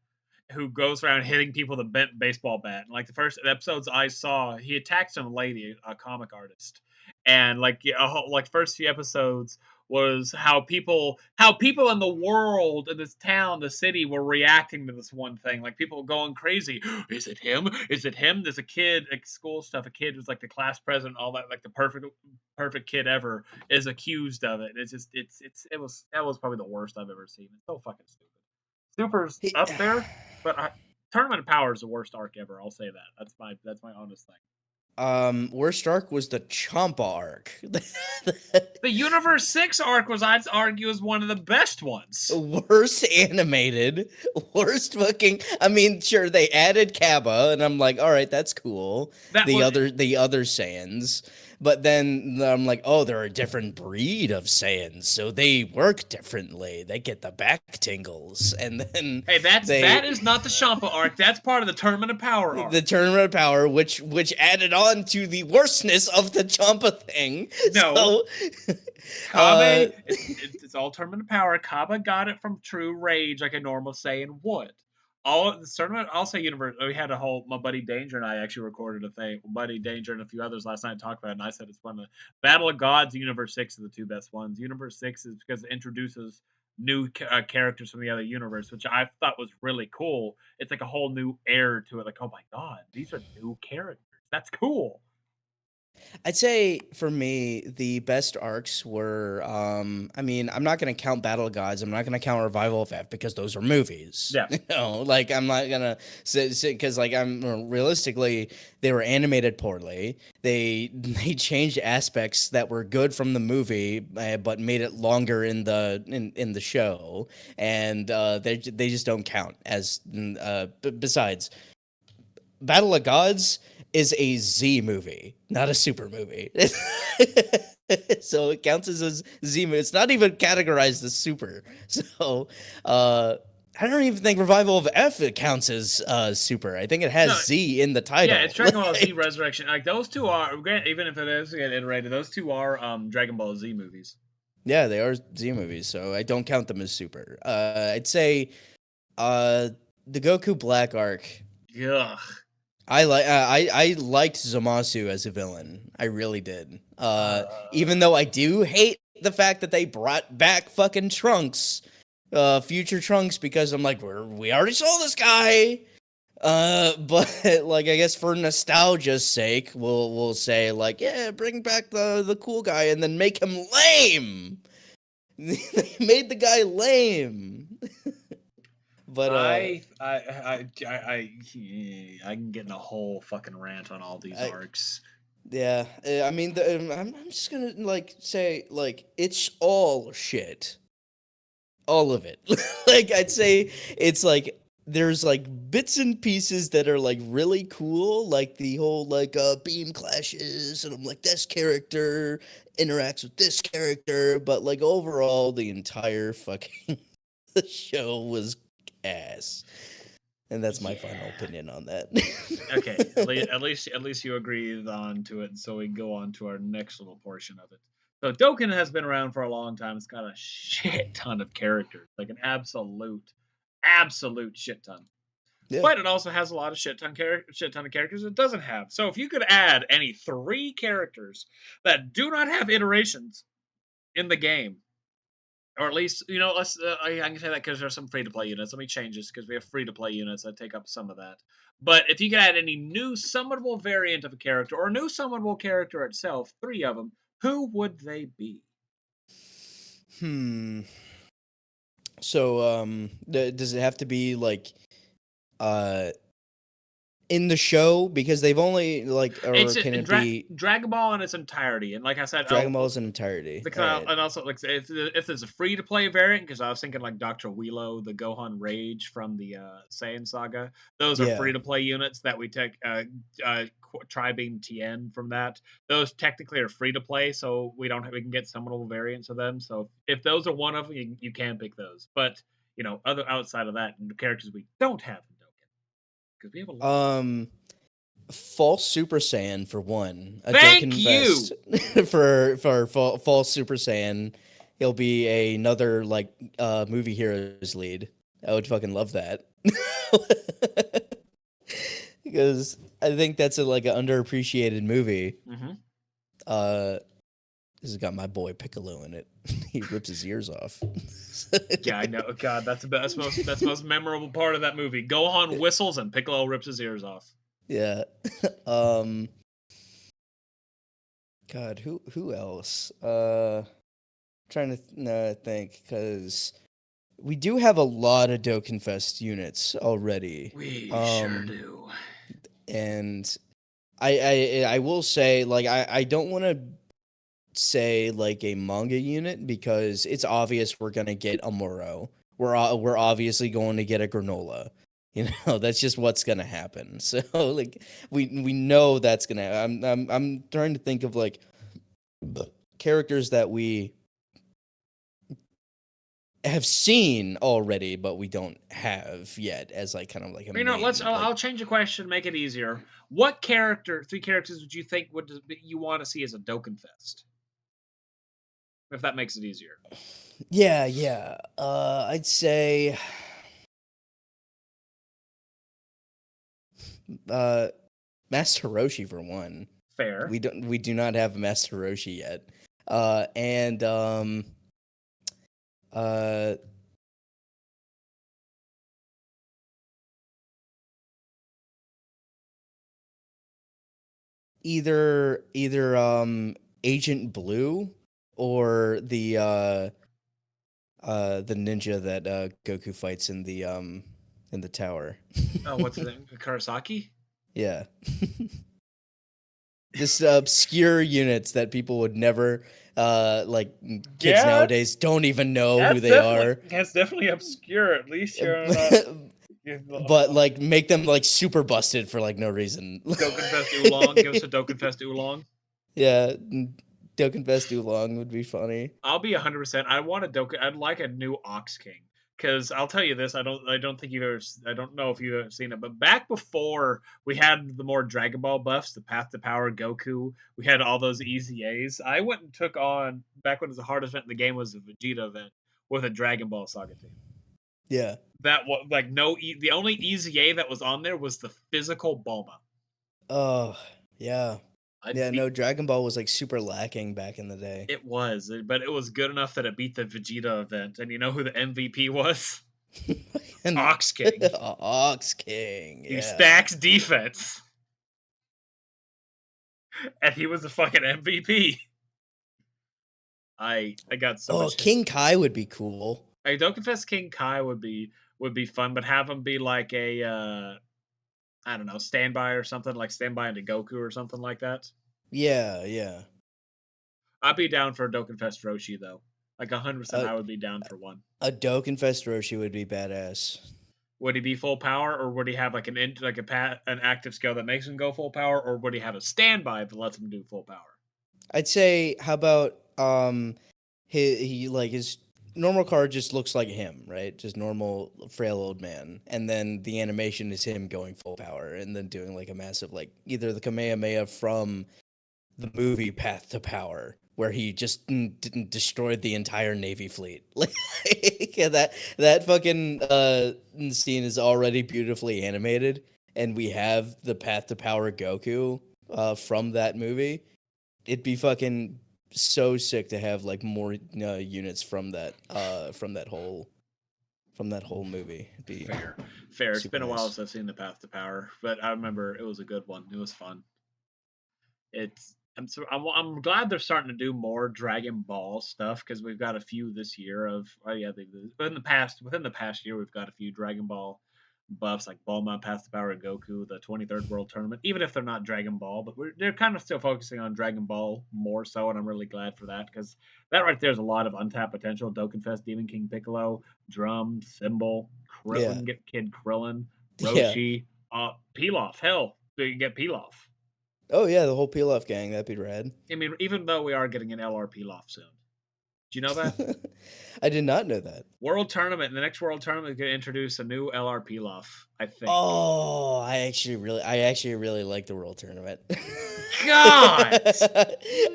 who goes around hitting people with a bent baseball bat. And like the first episodes I saw, he attacked some lady, a comic artist, and like first few episodes was how people in the world, in this town, the city, were reacting to this one thing. Like people going crazy. Is it him? Is it him? There's a kid at school stuff. A kid who's like the class president, all that, like the perfect kid ever, is accused of it. It's just it was that was probably the worst I've ever seen. It's so fucking stupid. Super's He- up there, but Tournament of Power is the worst arc ever. I'll say that. That's my honest thing. Worst arc was the Champa arc. The Universe 6 arc was, I'd argue, is one of the best ones. Worst animated, worst fucking. I mean, sure they added Kaba, and I'm like, all right, that's cool. That The was other Saiyans, but then I'm like, oh, they're a different breed of Saiyans, so they work differently. They get the back tingles, and then Hey, that is not the Champa arc. That's part of the Tournament of Power arc. the Tournament of Power, which added on to the worstness of the Champa thing. No. So, Kabe, it's all Tournament of Power. Kaba got it from True Rage like a normal Saiyan would. All the tournament, I'll say universe. We had a whole. My buddy Danger and I actually recorded a thing. My buddy Danger and a few others last night talked about it, and I said it's one of the Battle of Gods. Universe 6 are the two best ones. Universe 6 is because it introduces new characters from the other universe, which I thought was really cool. It's like a whole new air to it. Like, oh my god, these are new characters. That's cool. I'd say for me, the best arcs were, I mean, I'm not going to count Battle of Gods. I'm not going to count Revival of F because those are movies. Yeah. Like, I'm not going to say, because, like, realistically, they were animated poorly. They changed aspects that were good from the movie, but made it longer in the show. And they just don't count as, besides, Battle of Gods is a Z movie, not a Super movie. So it counts as a Z movie. It's not even categorized as Super. So I don't even think Revival of F it counts as Super. I think it has No, Z in the title. Yeah, it's Dragon Ball Z Resurrection. Like those two are, even if it is iterated, those two are Dragon Ball Z movies. Yeah, they are Z movies, so I don't count them as Super. I'd say the Goku Black arc. Ugh. I liked Zamasu as a villain. I really did. Even though I do hate the fact that they brought back fucking Trunks, future Trunks, because I'm like, we already saw this guy. But like, I guess for nostalgia's sake, we'll say like, yeah, bring back the cool guy and then make him lame. They made the guy lame. But I can get in a whole fucking rant on all these arcs. Yeah, I mean, I'm just gonna like say like it's all shit, all of it. Like I'd say it's like there's like bits and pieces that are like really cool, like the whole like beam clashes, and I'm like this character interacts with this character, but like overall the entire fucking the show was ass. And that's my final Yeah. opinion on that. Okay. At least you agreed on to it. So we can go on to our next little portion of it. So Dokkan has been around for a long time. It's got a shit ton of characters, like an absolute shit ton. Yeah. But it also has a lot of shit ton of characters it doesn't have. So if you could add any 3 characters that do not have iterations in the game, or at least, let's I can say that because there's some free to play units. Let me change this because we have free to play units that take up some of that. But if you could add any new summonable variant of a character or new summonable character itself, 3 of them, who would they be? Hmm. So, does it have to be like, uh, in the show because they've only like, or It's can it be Dragon Ball in its entirety, and like I said, Dragon Balls in entirety? All right. and also like if there's a free to play variant, because I was thinking like Dr. Wheelo, the Gohan Rage from the Saiyan Saga. Those are Yeah. free to play units that we take. Tri-beam Tien from that. Those technically are free to play, so we can get summonable variants of them. So if those are one of them, you can pick those. But other outside of that, the characters we don't have in Dokkan, because we have a lot. False Super Saiyan for one. A Thank Dokkan you. vest for false Super Saiyan. He'll be another like movie heroes lead. I would fucking love that. Because I think that's like an underappreciated movie. Mm-hmm. Uh this has got my boy Piccolo in it. He rips his ears off. Yeah, I know. God, that's the most memorable part of that movie. Gohan whistles and Piccolo rips his ears off. Yeah. Um God, who else? Trying to think because we do have a lot of Dokkan Fest units already. We sure do. And I will say like I don't want to say like a manga unit because it's obvious we're gonna get a Moro. We're obviously going to get a Granola. You know, that's just what's gonna happen. So like we know that's gonna. I'm trying to think of like characters that we have seen already, but we don't have yet as like kind of like a Let's. main like I'll change the question, make it easier. Three characters would you think would you want to see as a Dokkan Fest? If that makes it easier. yeah. I'd say uh Master Roshi for one. Fair. We do not have a Master Roshi yet. And uh either Agent Blue or the ninja that Goku fights in the tower. Oh, what's his name? Karasaki. Yeah. Just obscure units that people would never like kids Yeah, nowadays don't even know who they are. that's definitely obscure. At least you're not. But like make them like super busted for like no reason. Dokkan Fest Oolong. Give us a Dokkan Fest Oolong. Yeah, Dokkan Fest Oolong would be funny. I'll be 100%. I want a Dokkan. I'd like a new Ox King, because I'll tell you this. I don't think you've ever. I don't know if you've ever seen it, but back before we had the more Dragon Ball buffs, the Path to Power Goku, we had all those EZAs. I went and took on, back when it was the hardest event in the game was the Vegeta event with a Dragon Ball Saga team. Yeah. That was like the only EZA that was on there was the physical Bulma. Oh, yeah. I'd Yeah, beat no, Dragon Ball was like super lacking back in the day. It was, but it was good enough that it beat the Vegeta event. And you know who the MVP was? And Ox King. Ox King, He yeah. stacks defense. And he was the fucking MVP. I got so Oh, much. King Kai would be cool. I don't confess King Kai would be fun, but have him be like a I don't know, standby or something, like standby into Goku or something like that. Yeah. I'd be down for a Dokkan Fest Roshi though. Like 100%, Uh, I would be down for one. a Dokkan Fest Roshi would be badass. Would he be full power, or would he have like an active skill that makes him go full power, or would he have a standby that lets him do full power? I'd say how about he like his normal car just looks like him, right? Just normal frail old man. And then the animation is him going full power and then doing like a massive like either the Kamehameha from the movie Path to Power, where he just didn't destroyed the entire Navy fleet. Like yeah, that fucking scene is already beautifully animated, and we have the Path to Power Goku from that movie. It'd be fucking so sick to have like more units from that whole movie. It'd be Fair. It's super been a while nice. since I've seen the Path to Power, but I remember it was a good one. It was fun. I'm glad they're starting to do more Dragon Ball stuff because we've got a few this year of but within the past year we've got a few Dragon Ball buffs like Bulma, Path to Power, and Goku, the 23rd World Tournament. Even if they're not Dragon Ball, but they're kind of still focusing on Dragon Ball more so, and I'm really glad for that because that right there is a lot of untapped potential. Dokkan Fest, Demon King Piccolo, Drum, Symbol, Yeah, Krillin, get Kid Krillin, yeah. Roshi, Pilaf. Hell, you can get Pilaf. Oh yeah, the whole peel off gang. That'd be rad. I mean, even though we are getting an LRP loft soon. Do you know that? I did not know that. World Tournament, the next World Tournament is going to introduce a new LRP loft, I think. Oh, I actually really like the World Tournament. God!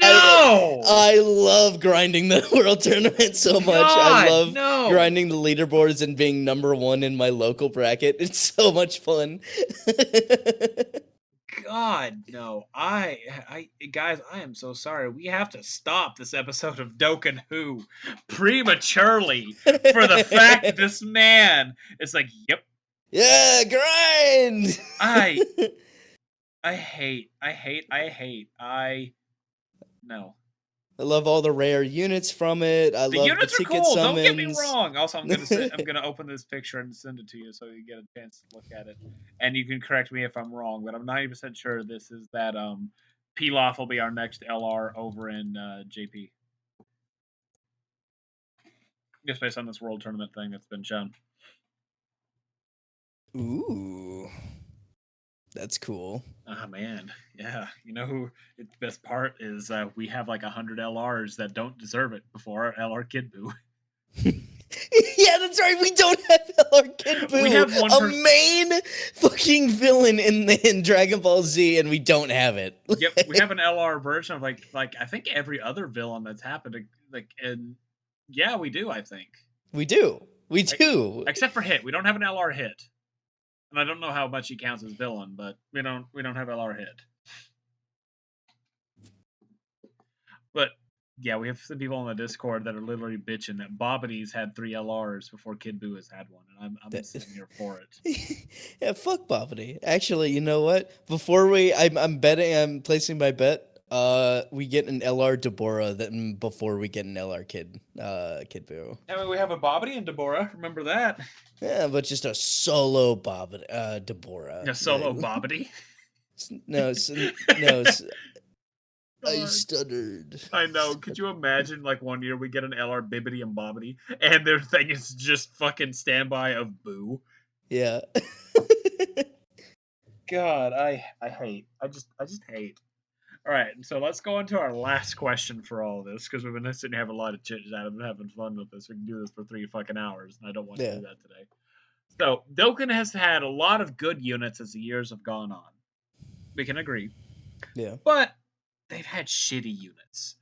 No! I love grinding the World Tournament so much. I God, love no! grinding the leaderboards and being number one in my local bracket. It's so much fun. God, no. Guys, I am so sorry. We have to stop this episode of Dokkan Who prematurely for the fact that this man is like, yep. Yeah, grind. I no. I love all the rare units from it. I The love the units are ticket cool. Don't get me summons. wrong. Also, I'm gonna open this picture and send it to you so you get a chance to look at it, and you can correct me if I'm wrong. But I'm 90% sure this is that Pilaf will be our next LR over in JP, just based on this World Tournament thing that's been shown. Ooh, that's cool. Ah man, yeah. You know who? The best part is we have like 100 LRs that don't deserve it before our LR Kid Boo. Yeah, that's right. We don't have LR Kid We Boo, have one a main fucking villain in Dragon Ball Z, and we don't have it. Yep, we have an LR version of like I think every other villain that's happened. Like, and yeah, we do. I think We do. We like, do. except for Hit, we don't have an LR Hit, and I don't know how much he counts as villain, but we don't have LR Hit. But yeah, we have some people on the Discord that are literally bitching that Bobbity's had 3 LRs before Kid Buu has had one, and I'm sitting here for it. Yeah, fuck Bobbity. Actually, you know what? Before I'm placing my bet. We get an LR Deborah before we get an LR Kid Boo. I mean, we have a Bobbity and Deborah. Remember that? Yeah, but just a solo Deborah. A solo Bobbity. No, no, I stuttered. I know. Could you imagine, like, one year we get an LR Bibbity and Bobbity, and their thing is just fucking standby of Boo? Yeah. God, I hate. I just hate. All right, so let's go into our last question for all of this because we've been sitting here having a lot of chit chat and having fun with this. We can do this for 3 fucking hours, and I don't want to do that today. So Dokkan has had a lot of good units as the years have gone on. We can agree. Yeah. But they've had shitty units.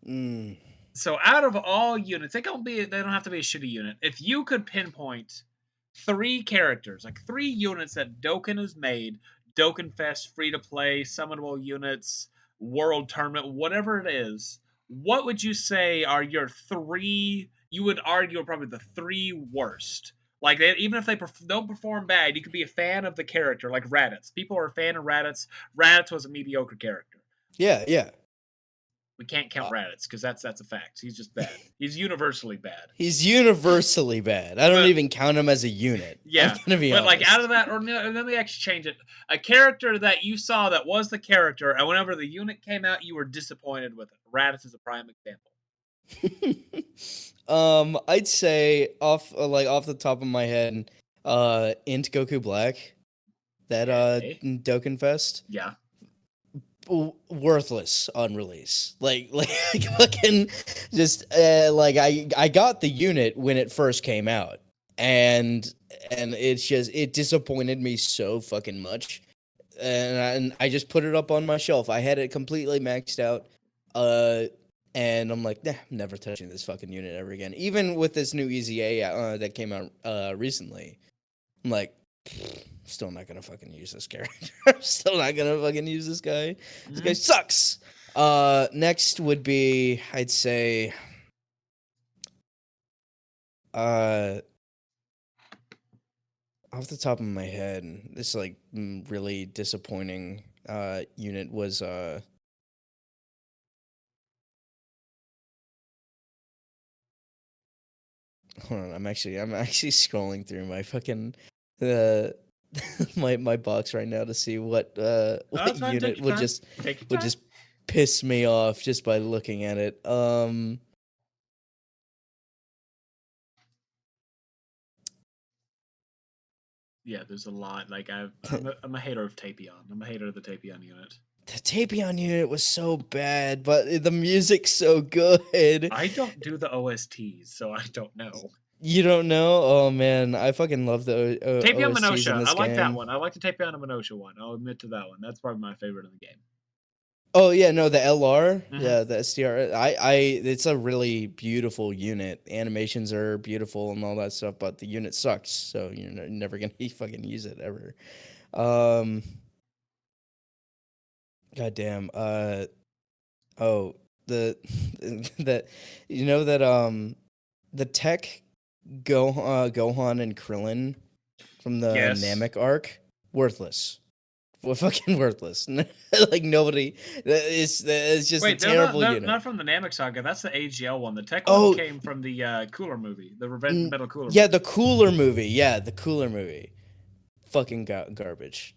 Mm. So out of all units, they don't have to be a shitty unit. If you could pinpoint 3 characters, like 3 units that Dokkan has made, Dokkan Fest, free to play, summonable units, World Tournament, whatever it is, what would you say are your 3? You would argue are probably the 3 worst. Like even if they don't perform bad, you could be a fan of the character, like Raditz. People are a fan of Raditz. Raditz was a mediocre character. Yeah, yeah. We can't count Raditz because that's a fact. He's just bad. He's universally bad. He's universally bad. I don't even count him as a unit. Yeah, I'm gonna be but honest. like out of that, or no, let me actually change it. A character that you saw that was the character, and whenever the unit came out, you were disappointed with it. Raditz is a prime example. I'd say off the top of my head, Int Goku Black, that Okay. Dokkan Fest. Yeah. worthless on release. Like fucking just like I got the unit when it first came out, and it's just it disappointed me so fucking much, and I just put it up on my shelf. I had it completely maxed out, and I'm like, nah, I'm never touching this fucking unit ever again. Even with this new EZA that came out recently, I'm like, still not gonna fucking use this character. I'm still not gonna fucking use this guy. This guy sucks. Next would be, I'd say, off the top of my head, this like really disappointing unit was hold on, I'm actually scrolling through my fucking uh my box right now to see what That's fine. Take unit your time. Take your would time. just piss me off just by looking at it. Yeah, there's a lot. Like I'm a hater of Tapion. I'm a hater of the Tapion unit. The Tapion unit was so bad, but the music's so good. I don't do the OSTs, so I don't know. You don't know? Oh man, I fucking love the Tapion OSTs in Minosha. this I like that game. one. I like the Tapion and Minosha one. I'll admit to that one. That's probably my favorite in the game. Oh yeah, no, the LR, Mhm. yeah, the STR. It's a really beautiful unit. Animations are beautiful and all that stuff, but the unit sucks, so you're never gonna fucking use it ever. Um, goddamn. Oh, the that you know that the tech Gohan and Krillin from the Yes. Namek arc, worthless. Well, fucking worthless. Like nobody. It's just Wait, a they're terrible not, unit. not from the Namek saga. That's the AGL one. The tech one Oh, came from the Cooler movie, the Revenge Metal Cooler yeah, movie. the Cooler movie. Yeah, the Cooler movie. Fucking garbage.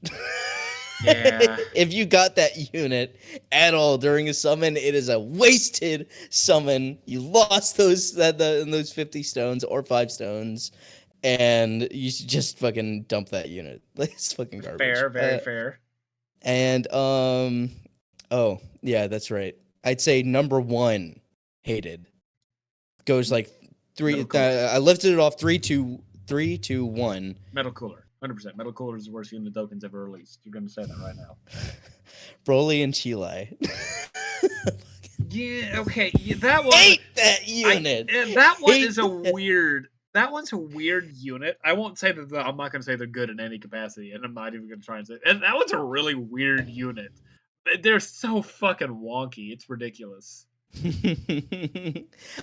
Yeah. If you got that unit at all during a summon, it is a wasted summon. You lost those 50 stones or 5 stones, and you should just fucking dump that unit. It's fucking garbage. Fair, very fair. And oh yeah, that's right. I'd say number 1 hated goes like Metal 3. Cooler. I lifted it off 3, 2, 1. Metal Cooler. 100%. Metal Cooler is the worst unit Dokkan's ever released. You're going to say that right now. Broly and Chile. Yeah, okay. Yeah, that one. Hate that unit. That one Hate is a that. weird. That one's a weird unit. I won't say that. I'm not going to say they're good in any capacity, and I'm not even going to try and say. And that one's a really weird unit. They're so fucking wonky. It's ridiculous.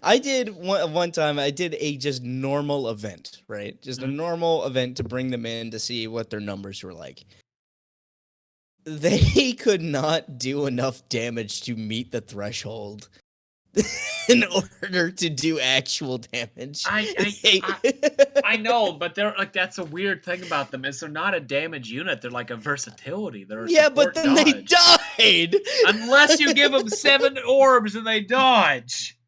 I did one time. I did a just normal event, right? Just a normal event to bring them in to see what their numbers were like. They could not do enough damage to meet the threshold in order to do actual damage. I know, but they're like that's a weird thing about them is they're not a damage unit. They're like a versatility. They're a yeah, but then dodge. they died. Unless you give them 7 orbs and they dodge.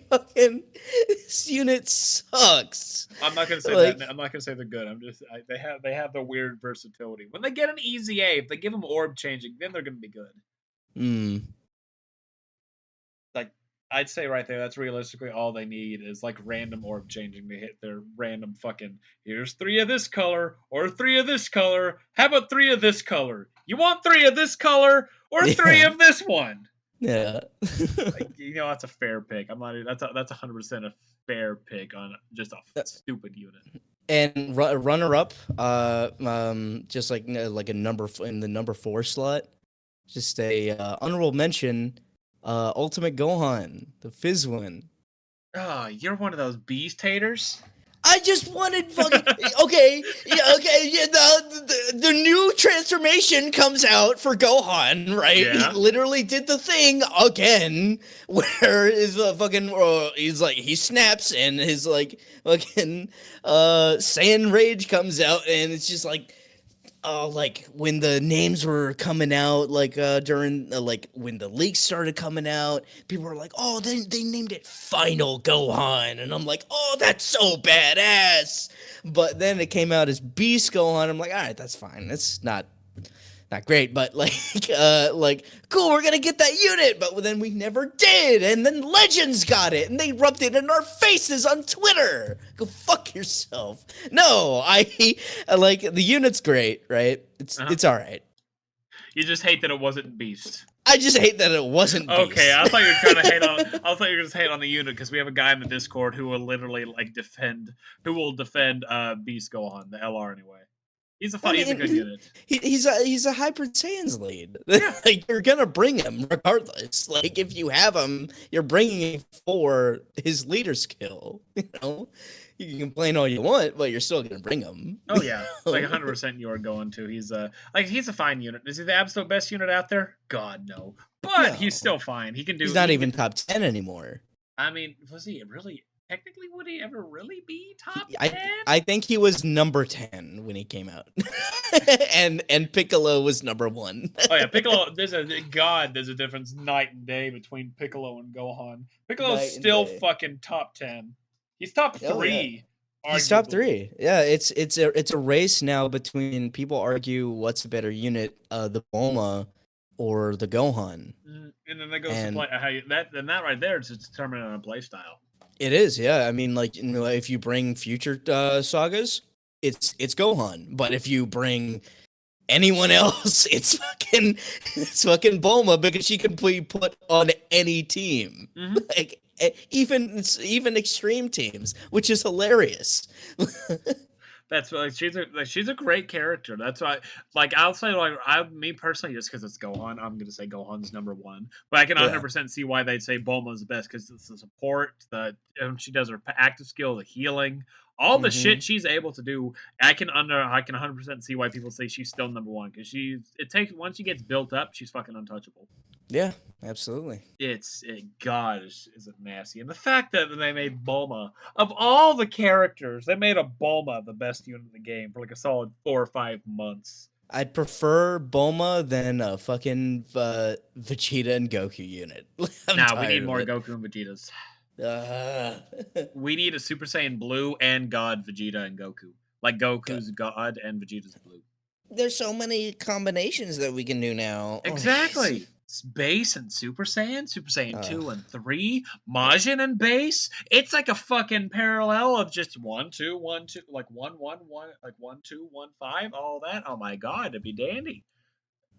Fucking this unit sucks. I'm not gonna say that. I'm not gonna say they're good. I'm just they have the weird versatility. When they get an EZA, if they give them orb changing, then they're gonna be good. Like I'd say right there, that's realistically all they need is like random orb changing to hit their random fucking. Here's 3 of this color or 3 of this color. How about 3 of this color? You want 3 of this color or 3 of this one? Yeah. Like, that's a fair pick. I'm not. That's 100% a fair pick on just a stupid unit. And runner up, just like a number in the number 4 slot, just a honorable mention, Ultimate Gohan, the Fizz one. Oh, you're one of those beast haters. I just wanted fucking okay. Yeah, the new transformation comes out for Gohan, right? Yeah. He literally did the thing again, where is fucking he's like he snaps and his like fucking Saiyan Rage comes out, and it's just like. Like when the names were coming out, like during like when the leaks started coming out, people were like, "Oh, they named it Final Gohan," and I'm like, "Oh, that's so badass." But then it came out as Beast Gohan. I'm like, "All right, that's fine. It's not not great, but like cool, we're gonna get that unit, but then we never did, and then Legends got it, and they rubbed it in our faces on Twitter. Go fuck yourself. No, I like the unit's great, right? Uh-huh. It's all right. You just hate that it wasn't Beast. I just hate that it wasn't Beast. Okay, I thought you were trying to hate on. I thought you were just hate on the unit because we have a guy in the Discord who will literally like defend, Beast Gohan, the LR anyway. He's a I he's a good mean, unit. he's a Hyper Saiyan's lead. Yeah. Like you're gonna bring him regardless. Like if you have him, you're bringing him for his leader skill. You know, you can complain all you want, but you're still gonna bring him. Oh yeah, like 100% you are going to. He's a fine unit. Is he the absolute best unit out there? God no, but he's No. still fine. He can do. He's not he even can- top 10 anymore. I mean, was he really? Technically, would he ever really be top 10? I think he was number 10 when he came out, and Piccolo was number 1. Oh yeah, Piccolo. There's a difference night and day between Piccolo and Gohan. Piccolo's Night and still day. fucking top 10. He's top Oh, 3. He's top arguably. 3. Yeah, it's a race now between people argue what's a better unit, the Bulma or the Gohan. And then that goes to And play how you that right there is determined on a play style. it is, yeah. I mean, like, you know, if you bring future sagas, it's Gohan. But if you bring anyone else, it's fucking Bulma because she can be put on any team, like even extreme teams, which is hilarious. That's like she's a great character. That's why, like, I'll say me personally, just because it's Gohan, I'm gonna say Gohan's number 1. But I can Yeah. 100% see why they'd say Bulma's the best because it's the support, she does her active skill, the healing, all the shit she's able to do. I can 100% see why people say she's still number 1 because once she gets built up, she's fucking untouchable. Yeah, absolutely. God, is it nasty. And the fact that they made Bulma, of all the characters, they made a Bulma the best unit in the game for like a solid 4 or 5 months. I'd prefer Bulma than a fucking Vegeta and Goku unit. Now we need more Goku and Vegetas. Uh, We need a Super Saiyan Blue and God Vegeta and Goku. Like Goku's God and Vegeta's Blue. There's so many combinations that we can do now. Exactly. Base and Super Saiyan 2 and 3, Majin and Base. It's like a fucking parallel of just 1 2 1 2, like 1 1 1, like 1 2 1 5, all that. Oh my god, it'd be dandy.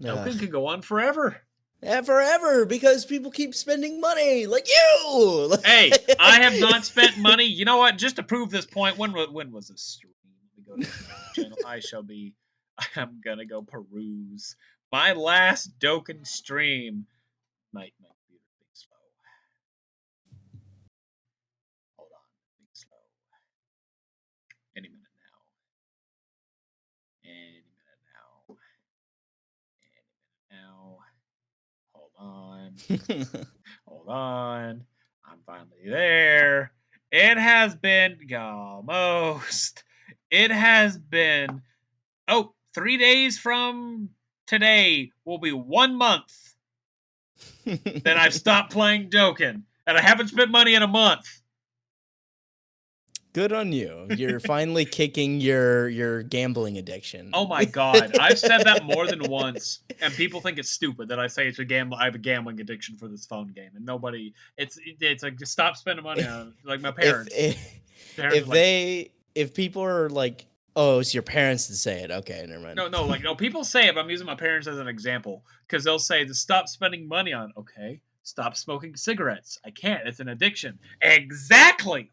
Dokkan could go on forever. Yeah, forever, because people keep spending money, like you. Hey, I have not spent money. You know what? Just to prove this point, when was this stream? Let me go to the channel. I'm gonna go peruse my last Dokkan stream. My computer being slow. Hold on, being slow. Any minute now. Any minute now. Hold on. Hold on. I'm finally there. It has been almost. It has been 3 days from today will be 1 month that I've stopped playing Dokkan, and I haven't spent money in a month. Good on you. You're finally kicking your gambling addiction. Oh my god, I've said that more than once, and people think it's stupid that I say I have a gambling addiction for this phone game, and nobody. It's like just stop spending money on it. Like my parents. If people are like, oh, it's your parents to say it. Okay, never mind. No, people say it, but I'm using my parents as an example because they'll say to stop spending money on. Okay, stop smoking cigarettes. I can't. It's an addiction. Exactly.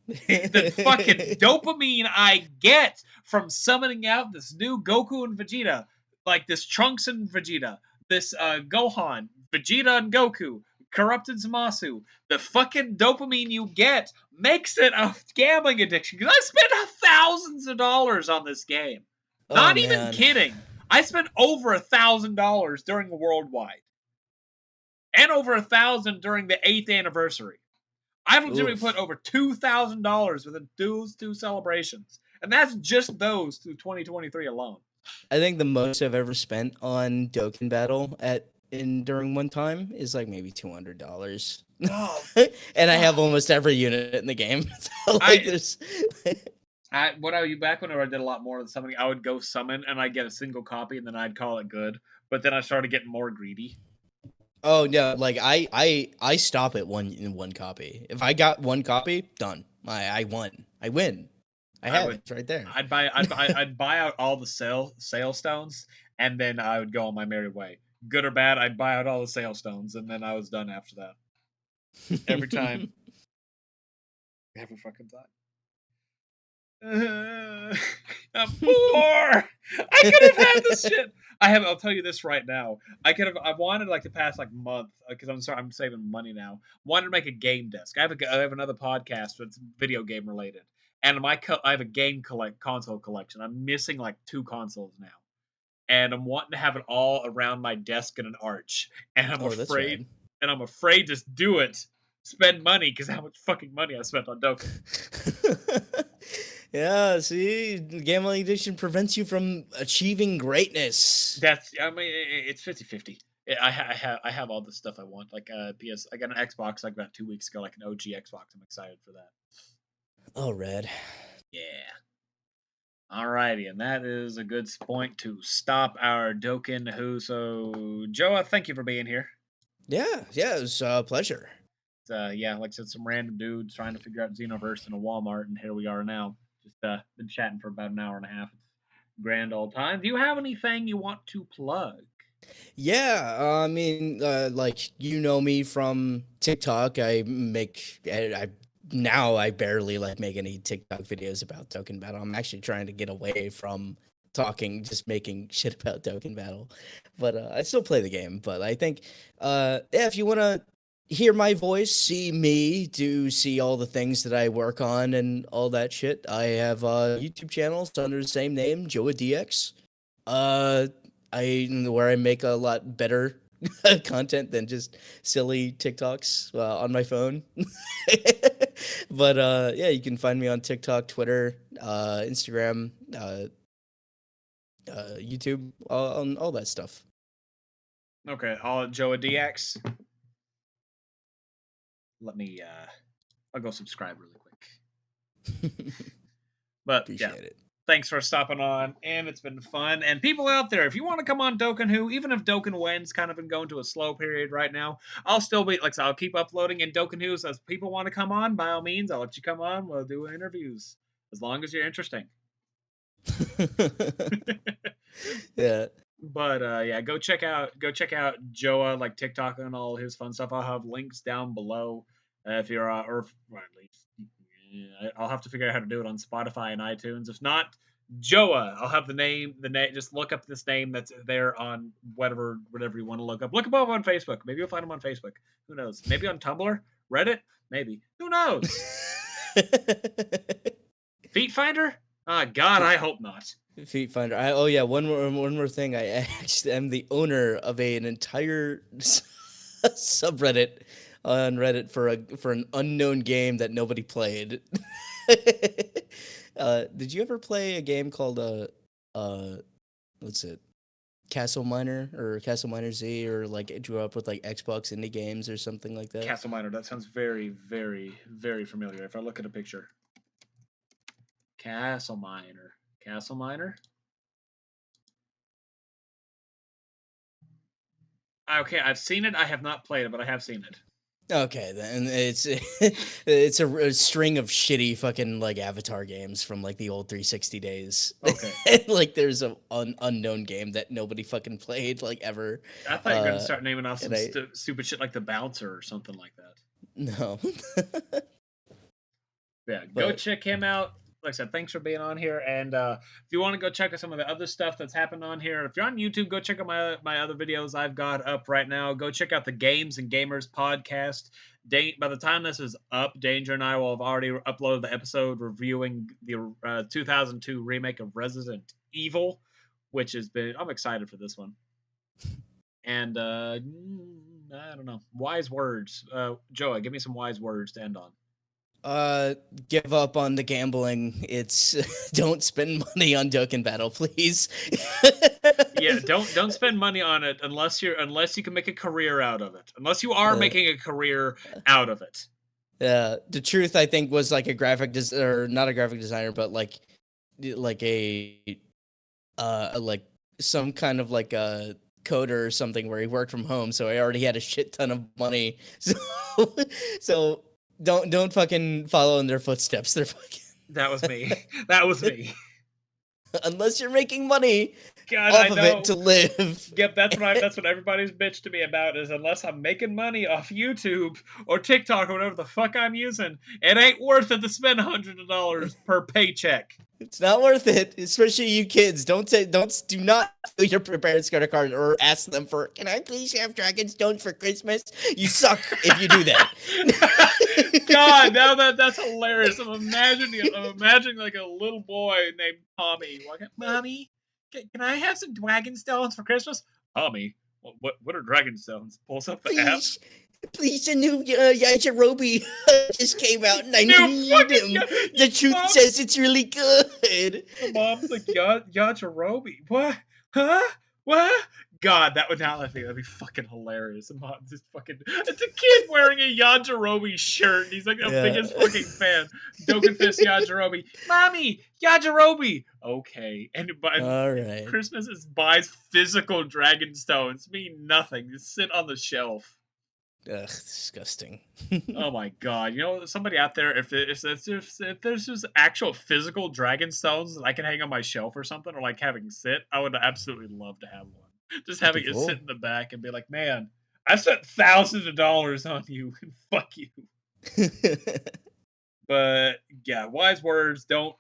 The fucking dopamine I get from summoning out this new Goku and Vegeta, like this Trunks and Vegeta, this Gohan, Vegeta and Goku, corrupted Zamasu. The fucking dopamine you get makes it a gambling addiction because I spent thousands of dollars on this game. Not even kidding. I spent over $1,000 during the worldwide, and over $1,000 during the 8th anniversary. I've legitimately put over $2,000 within those 2 celebrations, and that's just those through 2023 alone. I think the most I've ever spent on Dokkan Battle during one time is like maybe $200. Oh, and I have almost every unit in the game. So, like, Back whenever I did a lot more of the summoning, I would go summon and I'd get a single copy and then I'd call it good. But then I started getting more greedy. Oh no, like I stop at one copy. If I got one copy, done. I won. I win. I I have would it. It's right there. I'd buy out all the sale stones and then I would go on my merry way. Good or bad, I'd buy out all the sale stones and then I was done after that. Every time. Every fucking time. I'm poor. I could have had this shit. I'll tell you this right now. I wanted like the past like month because I'm saving money now. Wanted to make a game desk. I have another podcast that's video game related, and I have a console collection. I'm missing like 2 consoles now, and I'm wanting to have it all around my desk in an arch. And Oh, that's rad. I'm afraid to do it. Spend money because how much fucking money I spent on Dokkan. Yeah, see, gambling addiction prevents you from achieving greatness. I mean, it's 50-50. I have all the stuff I want. Like PS, I got an Xbox like about 2 weeks ago, like an OG Xbox. I'm excited for that. Oh, rad. Yeah. Alrighty, and that is a good point to stop our Dokkan Who. So, Joah, thank you for being here. Yeah, it was a pleasure. Yeah, like I said, some random dudes trying to figure out Xenoverse in a Walmart, and here we are now. Just been chatting for about an hour and a half. It's grand old time. Do you have anything you want to plug? Yeah, I mean, like you know me from TikTok. I now I barely like make any TikTok videos about Dokkan Battle. I'm actually trying to get away from talking, just making shit about Dokkan Battle. But I still play the game. But I think, yeah, if you want to hear my voice, see me, see all the things that I work on and all that shit, I have YouTube channels under the same name, JoahDiax. Uh, where I make a lot better content than just silly TikToks on my phone. But yeah, you can find me on TikTok, Twitter, Instagram, YouTube, on all that stuff. Okay, all JoahDiax. Let me I'll go subscribe really quick. But yeah, Appreciate it. thanks for stopping on, and it's been fun. And people out there, if you want to come on Dokkan Who, even if Dokkan When's kind of been going to a slow period right now, I'll still be like, so I'll keep uploading. And Dokkan Who, so as people want to come on, by all means, I'll let you come on. We'll do interviews as long as you're interesting. Yeah. But yeah, go check out Joah, like TikTok and all his fun stuff. I'll have links down below if you're or at least I'll have to figure out how to do it on Spotify and iTunes. If not, Joah, I'll have the name. Just look up this name that's there on whatever you want to look up. Look him up on Facebook. Maybe you'll find him on Facebook. Who knows? Maybe on Tumblr, Reddit. Maybe. Who knows? Feet Finder? Ah, God, I hope not. Feet Finder. Oh yeah, one more thing. I actually am the owner of an entire subreddit on Reddit for an unknown game that nobody played. Did you ever play a game called what's it? Castle Miner or Castle Miner Z, or like it grew up with like Xbox indie games or something like that? Castle Miner. That sounds very, very, very familiar. If I look at a picture, Castle Miner. Castle Miner. Okay, I've seen it. I have not played it, but I have seen it. Okay, then it's a string of shitty fucking like Avatar games from like the old 360 days. Okay. Like there's a unknown game that nobody fucking played like ever. I thought you were gonna start naming off some and stupid shit like the Bouncer or something like that. No. Yeah, go check him out. Like I said, thanks for being on here. And if you want to go check out some of the other stuff that's happened on here, if you're on YouTube, go check out my other videos I've got up right now. Go check out the Games and Gamers podcast. By the time this is up, Danger and I will have already uploaded the episode reviewing the 2002 remake of Resident Evil, which has been. I'm excited for this one. And I don't know, wise words. Joah, give me some wise words to end on. Give up on the gambling. It's don't spend money on Dokkan Battle, please. Yeah, don't spend money on it unless you can make a career out of it. Unless you are making a career out of it. Yeah, the truth I think was like a or not a graphic designer, but like like some kind of like a coder or something where he worked from home, so he already had a shit ton of money. So so don't fucking follow in their footsteps. They're fucking That was me. That was me. unless you're making money God, I off of it know. to live. Yep, that's what everybody's bitched to me about is unless I'm making money off YouTube or TikTok or whatever the fuck I'm using, it ain't worth it to spend hundreds of dollars per paycheck. It's not worth it, especially you kids. Do not steal your parents' credit card or ask them for, can I please have Dragon Stones for Christmas? You suck if you do that. God, now that's hilarious. I'm imagining like a little boy named Tommy walking, Mommy, can I have some dragon stones for Christmas? Tommy, what are dragon stones? Pulls up the app. Please, please, a new Yajirobe just came out and I New need fucking him. The truth mom. says it's really good. The mom's like, Yajirobe. What? Huh? What? God, that would not let me. That'd be fucking hilarious. The mom's just fucking. It's a kid wearing a Yajirobe shirt. And he's like the Yeah. biggest fucking fan. Dokkan Fist Yajirobe. Mommy, Yajirobe. Okay. And All right. Christmas is buys physical dragon stones. Mean nothing. Just sit on the shelf. Ugh, disgusting. Oh my god! You know, somebody out there, if there's just actual physical dragon stones that I can hang on my shelf or something, or like having sit, I would absolutely love to have one. Just That'd be having it sit cool. in the back and be like, man, I spent thousands of dollars on you, and fuck you. But yeah, wise words. Don't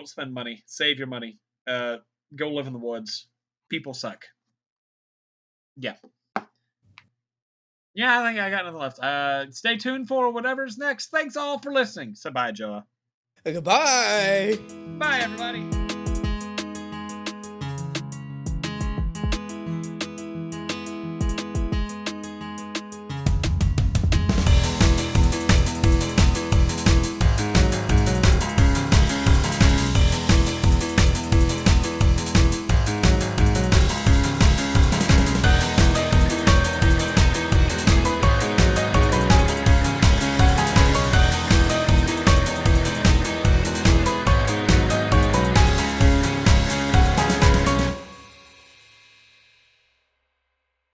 spend money. Save your money. Go live in the woods. People suck. Yeah. Yeah, I think I got nothing left. Stay tuned for whatever's next. Thanks all for listening. So bye, Joah. Goodbye. Bye, everybody.